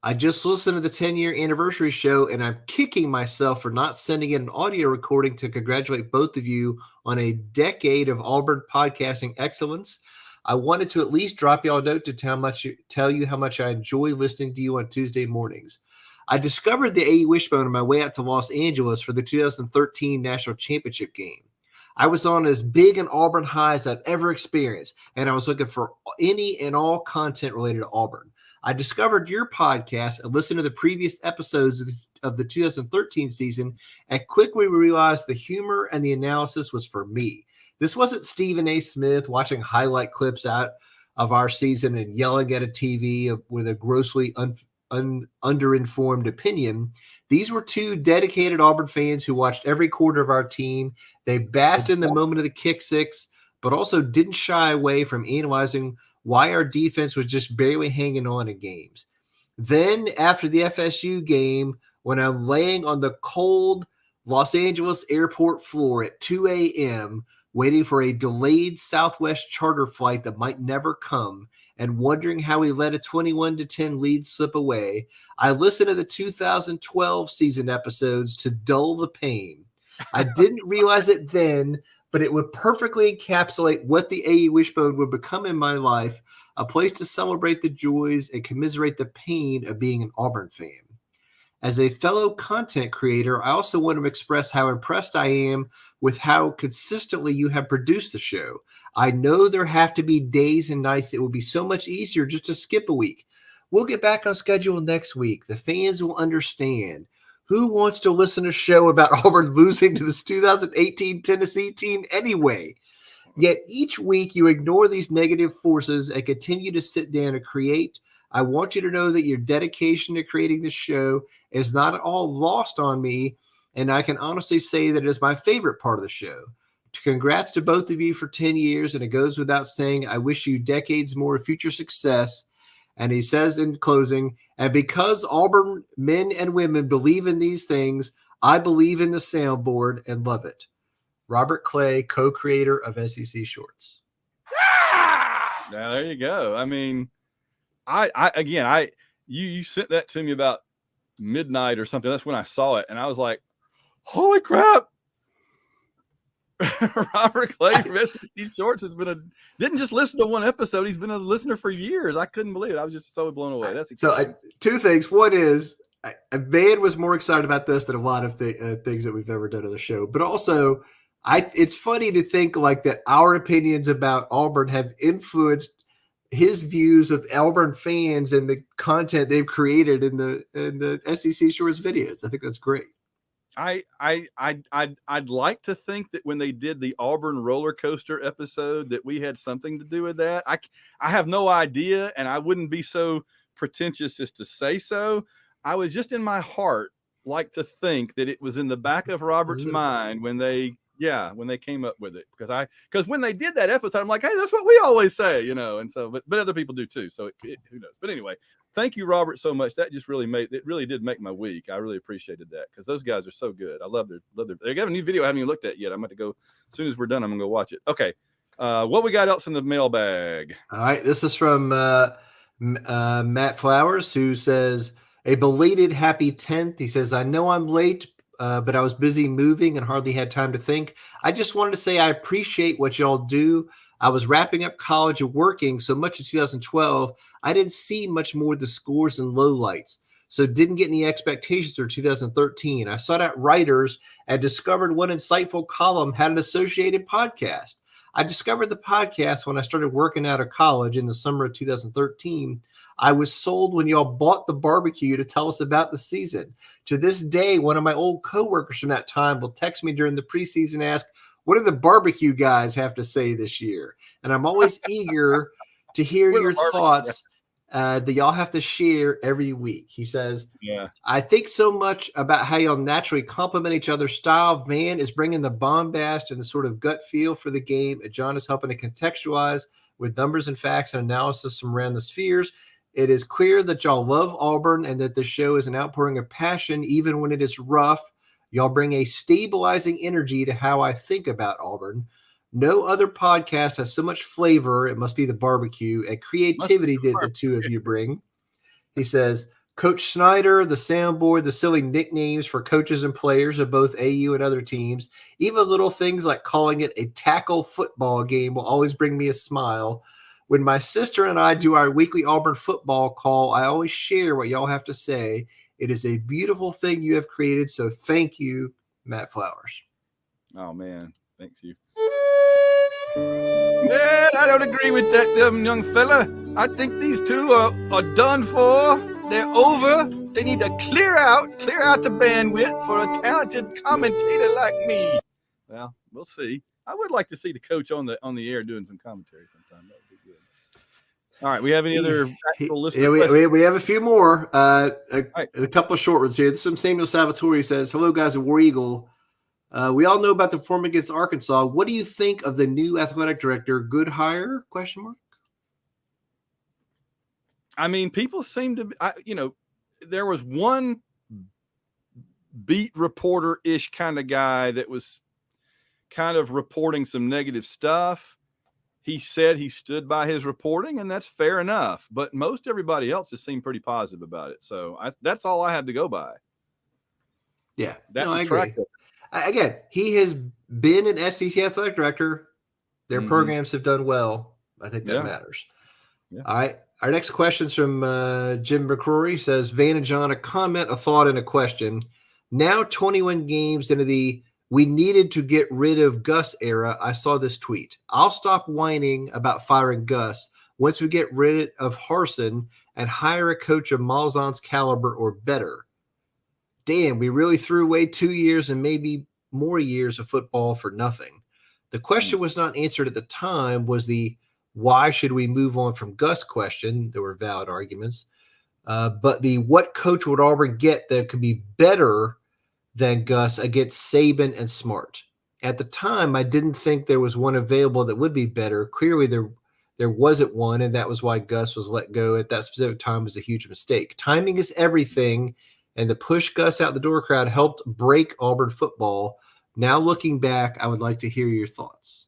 I just listened to the 10-year anniversary show, and I'm kicking myself for not sending in an audio recording to congratulate both of you on a decade of Auburn podcasting excellence. I wanted to at least drop y'all a note to tell you how much I enjoy listening to you on Tuesday mornings. I discovered the AU Wishbone on my way out to Los Angeles for the 2013 National Championship game. I was on as big an Auburn high as I've ever experienced, and I was looking for any and all content related to Auburn. I discovered your podcast and listened to the previous episodes of the 2013 season and quickly realized the humor and the analysis was for me. This wasn't Stephen A. Smith watching highlight clips out of our season and yelling at a TV with a grossly underinformed opinion. These were two dedicated Auburn fans who watched every quarter of our team. They basked in the moment of the kick six, but also didn't shy away from analyzing why our defense was just barely hanging on in games. Then after the FSU game, when I'm laying on the cold Los Angeles airport floor at 2 a.m., waiting for a delayed Southwest charter flight that might never come, and wondering how we let a 21-10 lead slip away, I listened to the 2012 season episodes to dull the pain. I didn't realize it then, but it would perfectly encapsulate what the AU Wishbone would become in my life, a place to celebrate the joys and commiserate the pain of being an Auburn fan. As a fellow content creator, I also want to express how impressed I am with how consistently you have produced the show. I know there have to be days and nights it will be so much easier just to skip a week. We'll get back on schedule next week. The fans will understand. Who wants to listen to a show about Auburn losing to this 2018 Tennessee team anyway? Yet each week you ignore these negative forces and continue to sit down and create. I want you to know that your dedication to creating this show is not at all lost on me, and I can honestly say that it is my favorite part of the show. Congrats to both of you for 10 years, and it goes without saying, I wish you decades more of future success. And he says in closing, and because Auburn men and women believe in these things, I believe in the soundboard and love it. Robert Clay, co-creator of SEC Shorts. Now, there you go. I mean, you sent that to me about midnight or something. That's when I saw it, and I was like, holy crap. Robert Clay from SEC Shorts didn't just listen to one episode. He's been a listener for years. I couldn't believe it. I was just so blown away. That's exciting. So two things. One is Van was more excited about this than a lot of things that we've ever done on the show. But also, it's funny to think like that our opinions about Auburn have influenced his views of Auburn fans and the content they've created in the SEC Shorts videos. I think that's great. I'd like to think that when they did the Auburn roller coaster episode that we had something to do with that. I have no idea, and I wouldn't be so pretentious as to say so. I was just in my heart like to think that it was in the back of Robert's mind when they came up with it, because when they did that episode, I'm like, hey, that's what we always say, and so but other people do too, so who knows. But anyway, thank you, Robert, so much. That just really did make my week. I really appreciated that because those guys are so good. I love their they got a new video I haven't even looked at yet. I'm going to go as soon as we're done. I'm gonna go watch it. Okay, what we got else in the mailbag? All right, this is from Matt Flowers, who says, A belated happy 10th. He says, I know I'm late, but I was busy moving and hardly had time to think. I just wanted to say I appreciate what y'all do. I was wrapping up college and working so much in 2012, I didn't see much more of the scores and lowlights, so didn't get any expectations for 2013. I sought out writers and discovered one insightful column had an associated podcast. I discovered the podcast when I started working out of college in the summer of 2013. I was sold when y'all bought the barbecue to tell us about the season. To this day, one of my old coworkers from that time will text me during the preseason and ask, what do the barbecue guys have to say this year? And I'm always eager to hear your thoughts that y'all have to share every week. He says, I think so much about how y'all naturally complement each other's style. Van is bringing the bombast and the sort of gut feel for the game, and John is helping to contextualize with numbers and facts and analysis from around the spheres. It is clear that y'all love Auburn and that the show is an outpouring of passion, even when it is rough. Y'all bring a stabilizing energy to how I think about Auburn. No other podcast has so much flavor. It must be the barbecue and creativity that the two of you bring. He says, Coach Snyder, the soundboard, the silly nicknames for coaches and players of both AU and other teams, even little things like calling it a tackle football game will always bring me a smile. When my sister and I do our weekly Auburn football call, I always share what y'all have to say. It is a beautiful thing you have created, so thank you, Matt Flowers. Oh, man. Thanks, you. Yeah, I don't agree with that young fella. I think these two are done for. They're over. They need to clear out the bandwidth for a talented commentator like me. Well, we'll see. I would like to see the coach on the air doing some commentary sometime. That would be good. All right, we have any other actual listener questions? We have a few more. A couple of short ones here. This is from Samuel Salvatore. Says, hello, guys at War Eagle. We all know about the performance against Arkansas. What do you think of the new athletic director? Good hire? ? I mean, people seem to, there was one beat reporter-ish kind of guy that was kind of reporting some negative stuff. He said he stood by his reporting, and that's fair enough. But most everybody else has seemed pretty positive about it. So that's all I had to go by. Yeah, I agree. Again, he has been an SEC athletic director. Their programs have done well. I think that matters. Yeah. All right. Our next question is from Jim McCrory. Says, Van and John, a comment, a thought, and a question. Now 21 games into the we needed to get rid of Gus era, I saw this tweet. I'll stop whining about firing Gus once we get rid of Harsin and hire a coach of Malzahn's caliber or better. Damn, we really threw away 2 years and maybe more years of football for nothing. The question was not answered at the time, was the why should we move on from Gus question. There were valid arguments. But the what coach would Auburn get that could be better than Gus against Saban and Smart. At the time, I didn't think there was one available that would be better. Clearly, there wasn't one, and that was why Gus was let go at that specific time was a huge mistake. Timing is everything, and the push Gus out the door crowd helped break Auburn football. Now, looking back, I would like to hear your thoughts.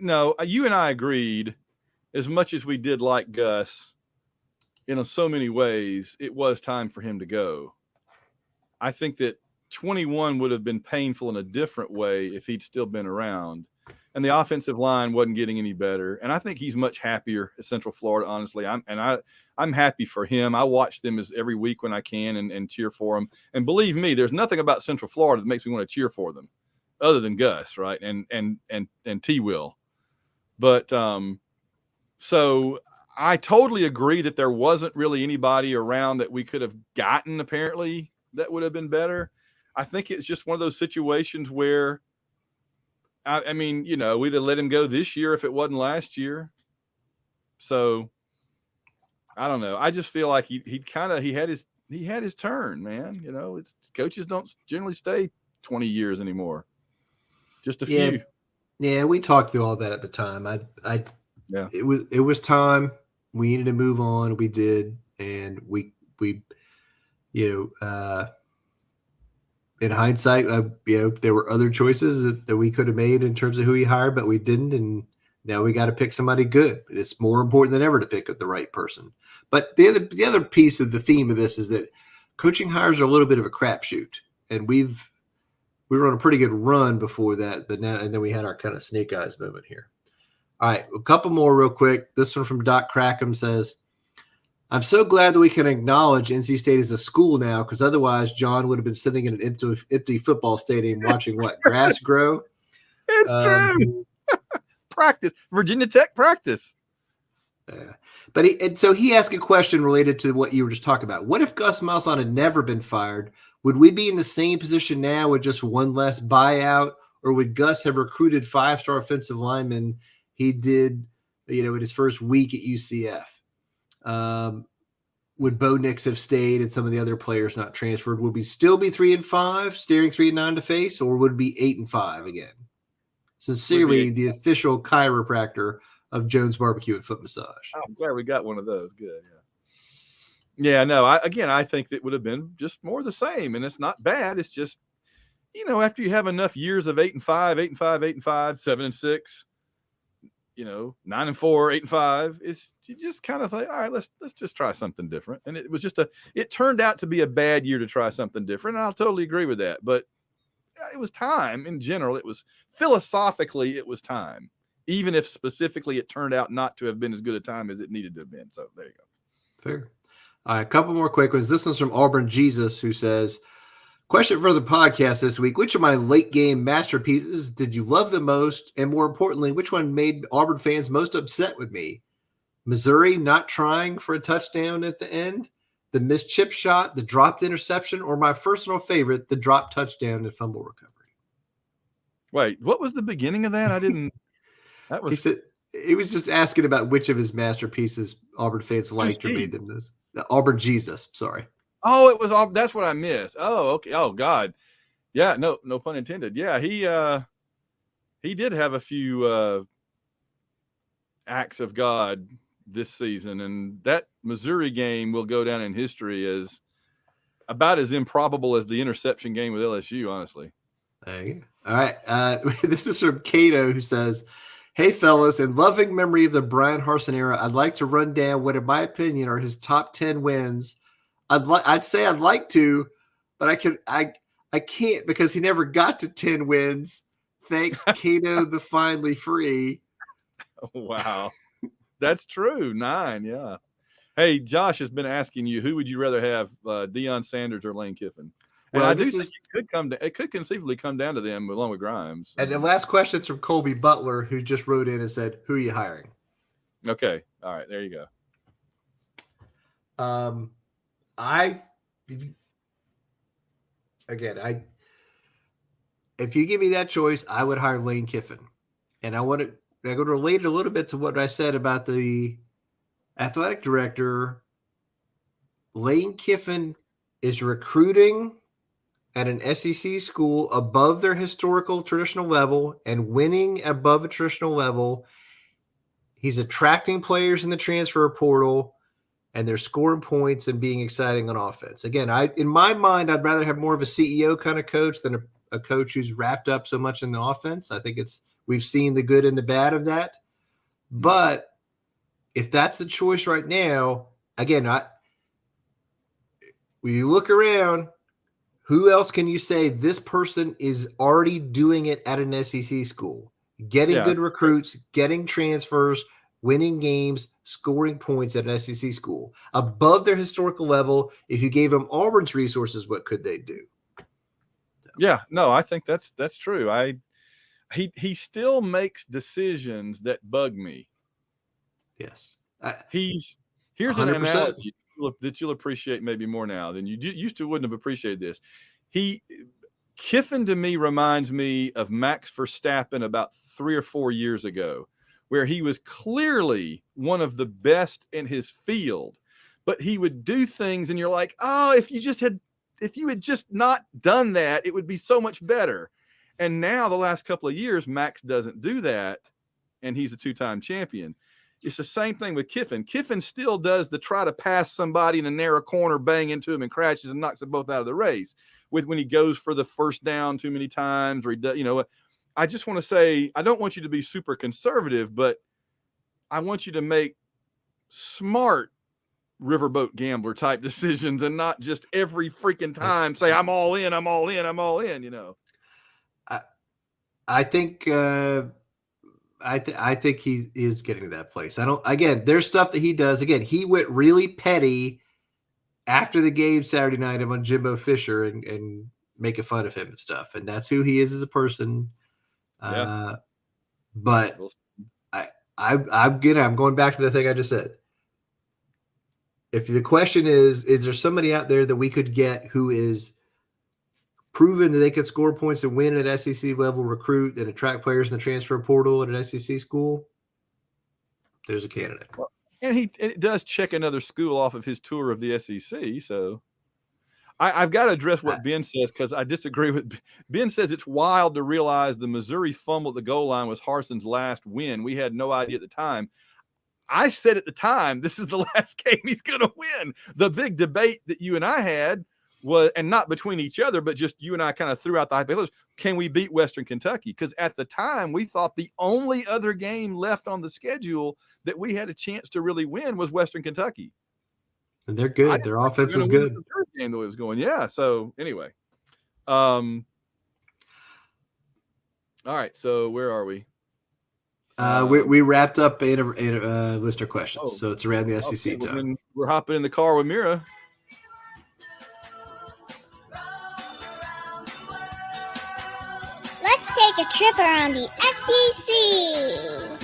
No, you and I agreed as much as we did like Gus. In so many ways, it was time for him to go. I think that 21 would have been painful in a different way if he'd still been around. And the offensive line wasn't getting any better. And I think he's much happier at Central Florida, honestly. I'm happy for him. I watch them every week when I can and cheer for them. And believe me, there's nothing about Central Florida that makes me want to cheer for them other than Gus, right? And T. Will. But so I totally agree that there wasn't really anybody around that we could have gotten, apparently, that would have been better. I think it's just one of those situations where, we'd have let him go this year if it wasn't last year. So I don't know. I just feel like he had his turn, man. It's coaches don't generally stay 20 years anymore. Just a few. Yeah, we talked through all that at the time. It was time. We needed to move on. We did, and we in hindsight, there were other choices that we could have made in terms of who he hired, but we didn't. And Now we got to pick somebody good. It's more important than ever to pick the right person. But the other piece of the theme of this is that coaching hires are a little bit of a crapshoot, and we were on a pretty good run before that, but now and then we had our kind of snake eyes moment here. All right, a couple more real quick. This one from Doc Crackham says, I'm so glad that we can acknowledge NC State is a school now, because otherwise John would have been sitting in an empty football stadium watching what, grass grow? It's true. Practice. Virginia Tech practice. Yeah. But so he asked a question related to what you were just talking about. What if Gus Malzahn had never been fired? Would we be in the same position now with just one less buyout, or would Gus have recruited 5-star offensive linemen he did, in his first week at UCF? Would Bo Nix have stayed and some of the other players not transferred? Would we still be 3-5, staring 3-9 to face, or would it be 8-5 again? Sincerely, the official chiropractor of Jones Barbecue and Foot Massage. I'm glad we got one of those. Good. Yeah, no, I think it would have been just more the same, and it's not bad. It's just, after you have enough years of 8-5, 8-5, 8-5, 7-6, 9-4, 8-5, it's you just kind of like, all right, let's just try something different. And it was it turned out to be a bad year to try something different. And I'll totally agree with that. But it was time in general. It was philosophically, it was time, even if specifically it turned out not to have been as good a time as it needed to have been. So there you go. Fair. All right, a couple more quick ones. This one's from Auburn Jesus, who says, question for the podcast this week. Which of my late game masterpieces did you love the most? And more importantly, which one made Auburn fans most upset with me? Missouri not trying for a touchdown at the end, the missed chip shot, the dropped interception, or my personal favorite, the dropped touchdown and fumble recovery? Wait, what was the beginning of that? I didn't. That was. He was just asking about which of his masterpieces Auburn fans liked or made them those. Auburn Jesus, sorry. Oh, it was all. That's what I missed. Oh, okay. Oh, God. Yeah, no pun intended. Yeah, he did have a few acts of God this season, and that Missouri game will go down in history as about as improbable as the interception game with LSU, honestly. There you go. All right. This is from Cato, who says, hey, fellas, in loving memory of the Brian Harsin era, I'd like to run down what, in my opinion, are his top 10 wins. I'd say I'd like to, but I can't because he never got to 10 wins. Thanks, Cato the finally free. Wow. That's true. 9, yeah. Hey, Josh has been asking you, who would you rather have, Deion Sanders or Lane Kiffin? And I do think it could conceivably come down to them along with Grimes. And the last question is from Colby Butler, who just wrote in and said, who are you hiring? Okay. All right. There you go. If you give me that choice, I would hire Lane Kiffin. And I'm going to relate it a little bit to what I said about the athletic director. Lane Kiffin is recruiting at an SEC school above their historical traditional level and winning above a traditional level. He's attracting players in the transfer portal, and they're scoring points and being exciting on offense. Again, in my mind, I'd rather have more of a CEO kind of coach than a coach who's wrapped up so much in the offense. I think we've seen the good and the bad of that. But if that's the choice right now, again, when you look around, who else can you say this person is already doing it at an SEC school? Getting good recruits, getting transfers, winning games, scoring points at an SEC school. Above their historical level, if you gave them Auburn's resources, what could they do? Yeah, no, I think that's true. He still makes decisions that bug me. Yes. Here's 100%. An analogy that you'll appreciate maybe more now than you used to. Wouldn't have appreciated this. Kiffin to me reminds me of Max Verstappen about 3 or 4 years ago, where he was clearly one of the best in his field, but he would do things and you're like, oh, if you had just not done that, it would be so much better. And now the last couple of years, Max doesn't do that, and he's a 2-time champion. It's the same thing with Kiffin. Kiffin still does the try to pass somebody in a narrow corner, bang into him and crashes and knocks them both out of the race. When he goes for the first down too many times, or he does, I just want to say, I don't want you to be super conservative, but I want you to make smart riverboat gambler type decisions and not just every freaking time say, I'm all in, I'm all in, I'm all in, you know. I think I think he is getting to that place. Again, there's stuff that he does. Again, he went really petty after the game Saturday night on Jimbo Fisher and making fun of him and stuff. And that's who he is as a person. Yeah. But I'm going back to the thing I just said. If the question is there somebody out there that we could get who is proven that they could score points and win at SEC level, recruit and attract players in the transfer portal at an SEC school? There's a candidate. Well, and it does check another school off of his tour of the SEC. So I've got to address what Ben says, because I disagree with Ben. Says it's wild to realize the Missouri fumble at the goal line was Harsin's last win. We had no idea at the time. I said at the time, this is the last game he's going to win. The big debate that you and I had was, and not between each other, but just you and I kind of threw out the hypothesis, can we beat Western Kentucky? Because at the time, we thought the only other game left on the schedule that we had a chance to really win was Western Kentucky. And they're good. Their offense is good. The third game the way it was going. Yeah. So anyway. All right. So where are we? We wrapped up in a listener questions, so it's around the SEC time. Then we're hopping in the car with Mira. Let's take a trip around the SEC.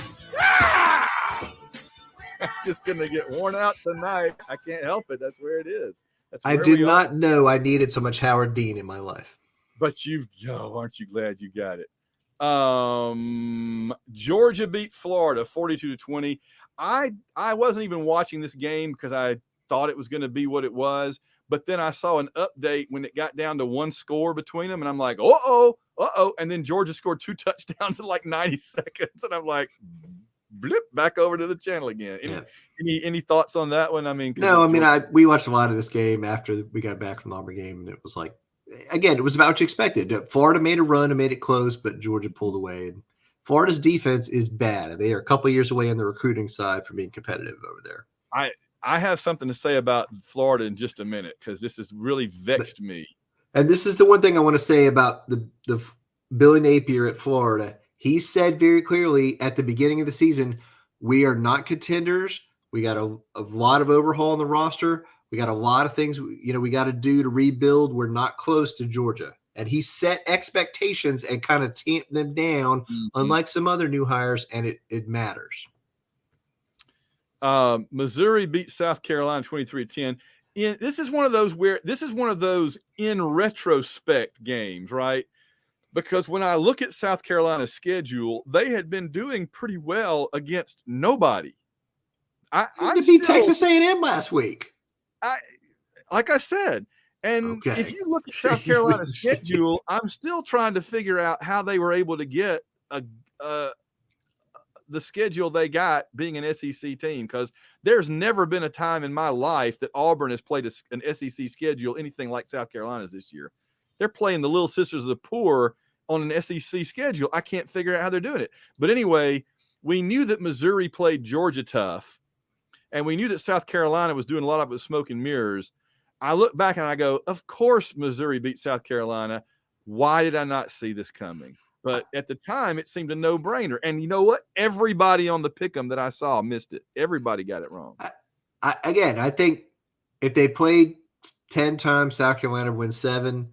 I'm just gonna get worn out tonight. I can't help it. That's where it is. I did not know I needed so much Howard Dean in my life. But aren't you glad you got it? Georgia beat Florida 42-20. I wasn't even watching this game because I thought it was going to be what it was. But then I saw an update when it got down to one score between them, and I'm like, uh-oh. And then Georgia scored 2 touchdowns in like 90 seconds, and I'm like, blip, back over to the channel again. Any thoughts on that one? I mean, no, I mean, we watched a lot of this game after we got back from the Auburn game, and it was like, again, it was about what you expected. Florida made a run and made it close, but Georgia pulled away. And Florida's defense is bad. They are a couple of years away on the recruiting side from being competitive over there. I have something to say about Florida in just a minute, because this has really vexed me. And this is the one thing I want to say about the Billy Napier at Florida. He said very clearly at the beginning of the season, we are not contenders. We got a lot of overhaul on the roster. We got a lot of things, we got to do to rebuild. We're not close to Georgia. And he set expectations and kind of tamped them down, unlike some other new hires, and it matters. Missouri beat South Carolina 23-10. This is one of those in retrospect games, right? Because when I look at South Carolina's schedule, they had been doing pretty well against nobody. I beat Texas A&M last week. Like I said, and if you look at South Carolina's schedule, I'm still trying to figure out how they were able to get the schedule they got being an SEC team, because there's never been a time in my life that Auburn has played an SEC schedule anything like South Carolina's this year. They're playing the Little Sisters of the Poor on an SEC schedule. I can't figure out how they're doing it. But anyway, we knew that Missouri played Georgia tough, and we knew that South Carolina was doing a lot of it with smoke and mirrors. I look back and I go, of course Missouri beat South Carolina. Why did I not see this coming? But at the time, it seemed a no-brainer. And you know what? Everybody on the pick'em that I saw missed it. Everybody got it wrong. I think if they played 10 times, South Carolina wins 7.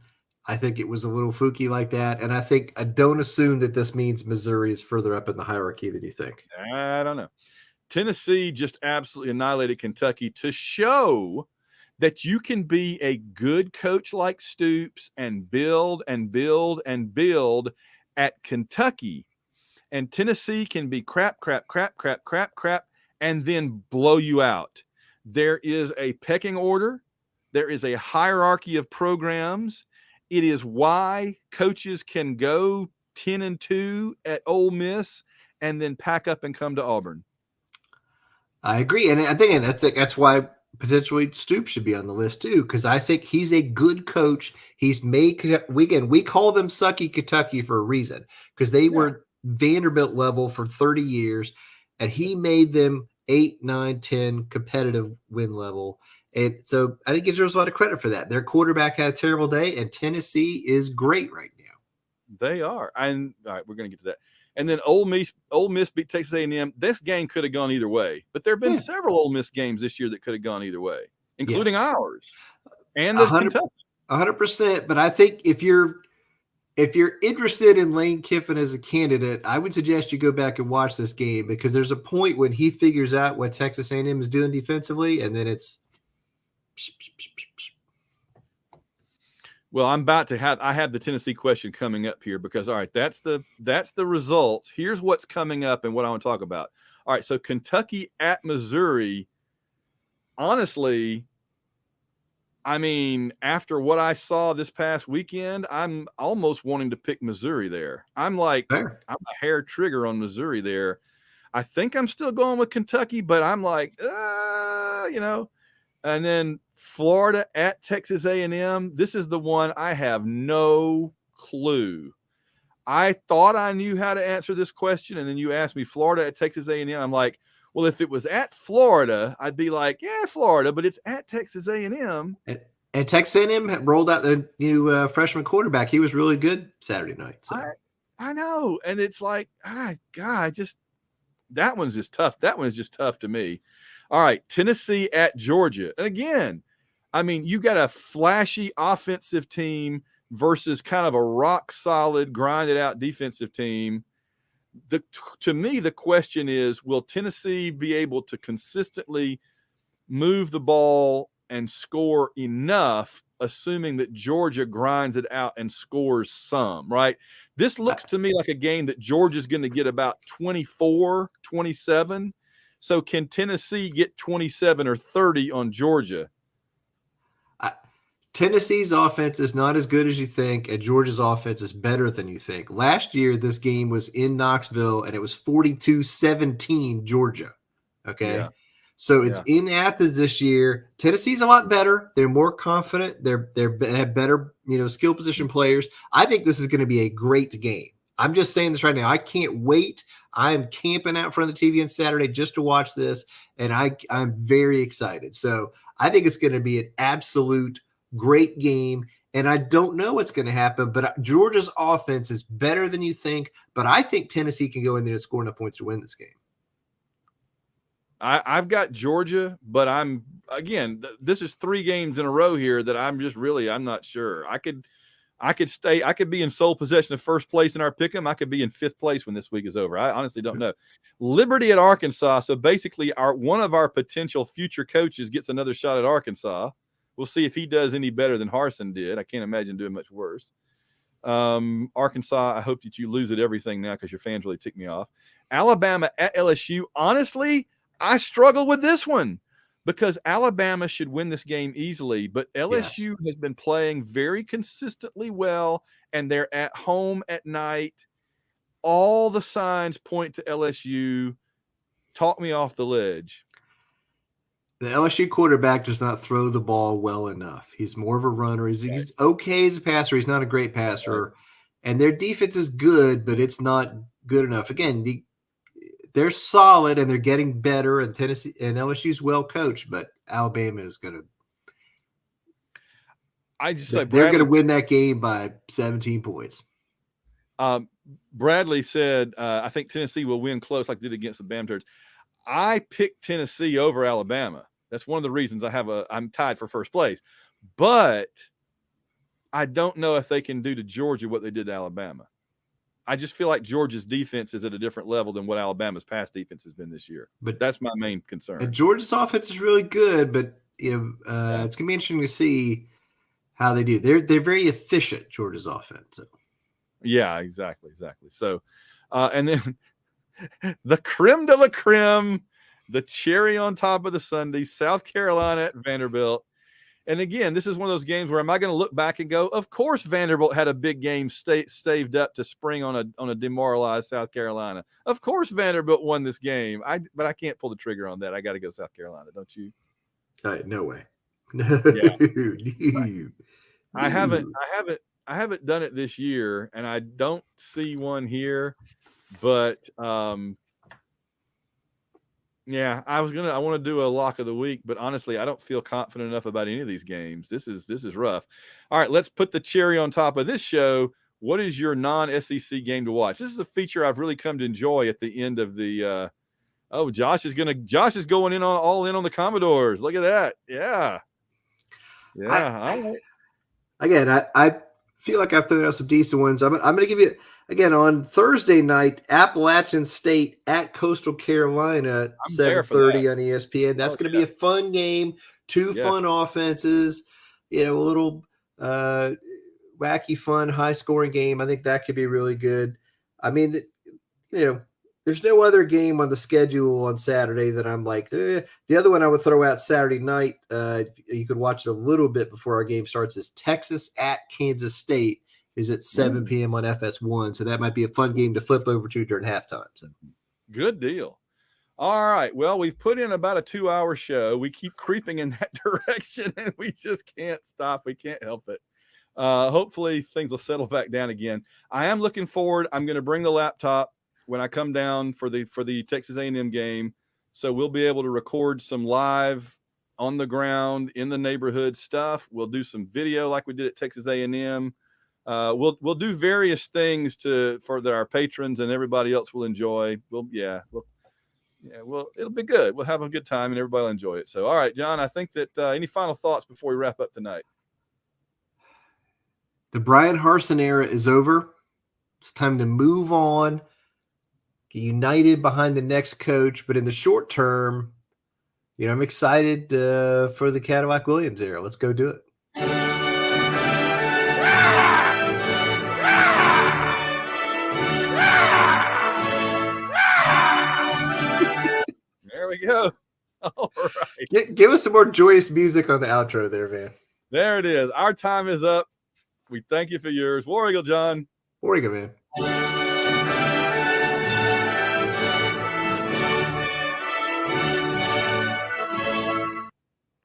I think it was a little fluky like that. And I don't assume that this means Missouri is further up in the hierarchy than you think. I don't know. Tennessee just absolutely annihilated Kentucky to show that you can be a good coach like Stoops and build and build and build at Kentucky. And Tennessee can be crap, and then blow you out. There is a pecking order. There is a hierarchy of programs. It is why coaches can go 10-2 at Ole Miss and then pack up and come to Auburn. I agree. And I think that's why potentially Stoops should be on the list too, because I think he's a good coach. He's made we call them sucky Kentucky for a reason, because they were Vanderbilt level for 30 years, and he made them 8, 9, 10 competitive win level. And so I think he deserves a lot of credit for that. Their quarterback had a terrible day, and Tennessee is great right now. They are. And all right, we're going to get to that. And then Ole Miss beat Texas A&M. This game could have gone either way, but there have been several Ole Miss games this year that could have gone either way, including ours and the Kentucky. 100%. But I think if you're interested in Lane Kiffin as a candidate, I would suggest you go back and watch this game, because there's a point when he figures out what Texas A&M is doing defensively, and then it's. Well, I have the Tennessee question coming up here, because all right, that's the results. Here's what's coming up and what I want to talk about. All right, so Kentucky at Missouri. Honestly, I mean, after what I saw this past weekend, I'm almost wanting to pick Missouri there. I'm a hair trigger on Missouri there. I think I'm still going with Kentucky, but I'm like, And then Florida at Texas A&M. This is the one I have no clue. I thought I knew how to answer this question, and then you asked me Florida at Texas A&M. I'm like, well, if it was at Florida, I'd be like, yeah, Florida, but it's at Texas A&M. And Texas A&M rolled out their new freshman quarterback. He was really good Saturday night. So. I know, and it's like, God, that one's just tough. That one is just tough to me. All right, Tennessee at Georgia. And again, I mean, you got a flashy offensive team versus kind of a rock-solid, grinded-out defensive team. To me, the question is, will Tennessee be able to consistently move the ball and score enough, assuming that Georgia grinds it out and scores some, right? This looks to me like a game that Georgia's going to get about 24, 27. So can Tennessee get 27 or 30 on Georgia? Tennessee's offense is not as good as you think, and Georgia's offense is better than you think. Last year, this game was in Knoxville, and it was 42-17 Georgia. Okay? Yeah. So it's in Athens this year. Tennessee's a lot better. They're more confident. They have better, skill position players. I think this is going to be a great game. I'm just saying this right now. I can't wait. I'm camping out in front of the TV on Saturday just to watch this, and I'm very excited. So I think it's going to be an absolute great game, and I don't know what's going to happen, but Georgia's offense is better than you think, but I think Tennessee can go in there and score enough points to win this game. I've got Georgia, but this is 3 games in a row here that I'm not sure. I could be in sole possession of first place in our pick'em. I could be in 5th place when this week is over. I honestly don't know. Liberty at Arkansas. So basically one of our potential future coaches gets another shot at Arkansas. We'll see if he does any better than Harsin did. I can't imagine doing much worse. Arkansas, I hope that you lose at everything now because your fans really tick me off. Alabama at LSU. Honestly, I struggle with this one because Alabama should win this game easily, but LSU has been playing very consistently well, and they're at home at night. All the signs point to LSU. Talk me off the ledge. The LSU quarterback does not throw the ball well enough. He's more of a runner. He's okay as a passer. He's not a great passer. And their defense is good, but it's not good enough. Again, they're solid and they're getting better, and Tennessee and LSU's well coached, but Alabama is going to. They're going to win that game by 17 points. Bradley said, I think Tennessee will win close like they did against the Bama Turds. I picked Tennessee over Alabama. That's one of the reasons I'm tied for first place. But I don't know if they can do to Georgia what they did to Alabama. I just feel like Georgia's defense is at a different level than what Alabama's past defense has been this year. But that's my main concern. And Georgia's offense is really good, but it's going to be interesting to see how they do. They're very efficient, Georgia's offense. So. Yeah, exactly. So, and then the creme de la creme, the cherry on top of the sundae, South Carolina at Vanderbilt. And again, this is one of those games where am I going to look back and go, of course Vanderbilt had a big game staved up to spring on a demoralized South Carolina. Of course Vanderbilt won this game. But I can't pull the trigger on that. I got to go South Carolina, don't you? No way. Yeah. No. I haven't done it this year, and I don't see one here. But yeah, I want to do a lock of the week, but honestly, I don't feel confident enough about any of these games. This is rough. All right, let's put the cherry on top of this show. What is your non-SEC game to watch? This is a feature I've really come to enjoy at the end of the. Josh is going in on the Commodores. Look at that. Yeah. All right. Again, I feel like I've thrown out some decent ones. I'm going to give you, again, on Thursday night, Appalachian State at Coastal Carolina, 7:30 on ESPN. That's going to be a fun game. Two fun offenses, a little wacky, fun, high-scoring game. I think that could be really good. I mean, there's no other game on the schedule on Saturday that I'm like, The other one I would throw out Saturday night, you could watch it a little bit before our game starts, is Texas at Kansas State is at 7 p.m. on FS1. So that might be a fun game to flip over to during halftime. So good deal. All right. Well, we've put in about a 2-hour show. We keep creeping in that direction, and we just can't stop. We can't help it. Hopefully things will settle back down again. I am looking forward. I'm going to bring the laptop when I come down for the Texas A&M game. So we'll be able to record some live on the ground in the neighborhood stuff. We'll do some video like we did at Texas A&M. We'll do various things for that our patrons and everybody else will enjoy. It'll be good. We'll have a good time and everybody will enjoy it. So, all right, John, I think that any final thoughts before we wrap up tonight? The Brian Harsin era is over. It's time to move on. Get united behind the next coach, but in the short term, I'm excited for the Cadillac Williams era. Let's go do it. There we go. All right. Give us some more joyous music on the outro there, man. There it is. Our time is up. We thank you for yours. War Eagle, John. War Eagle, man.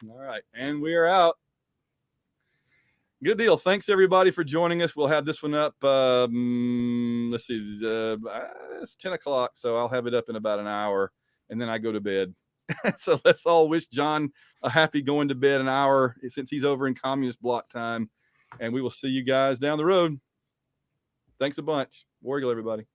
All right, and we are out. Good deal. Thanks everybody for joining us. We'll have this one up. Let's see, it's 10 o'clock, so I'll have it up in about an hour, and then I go to bed. So let's all wish John a happy going to bed an hour since he's over in communist block time, and we will see you guys down the road. Thanks a bunch. War Eagle, everybody.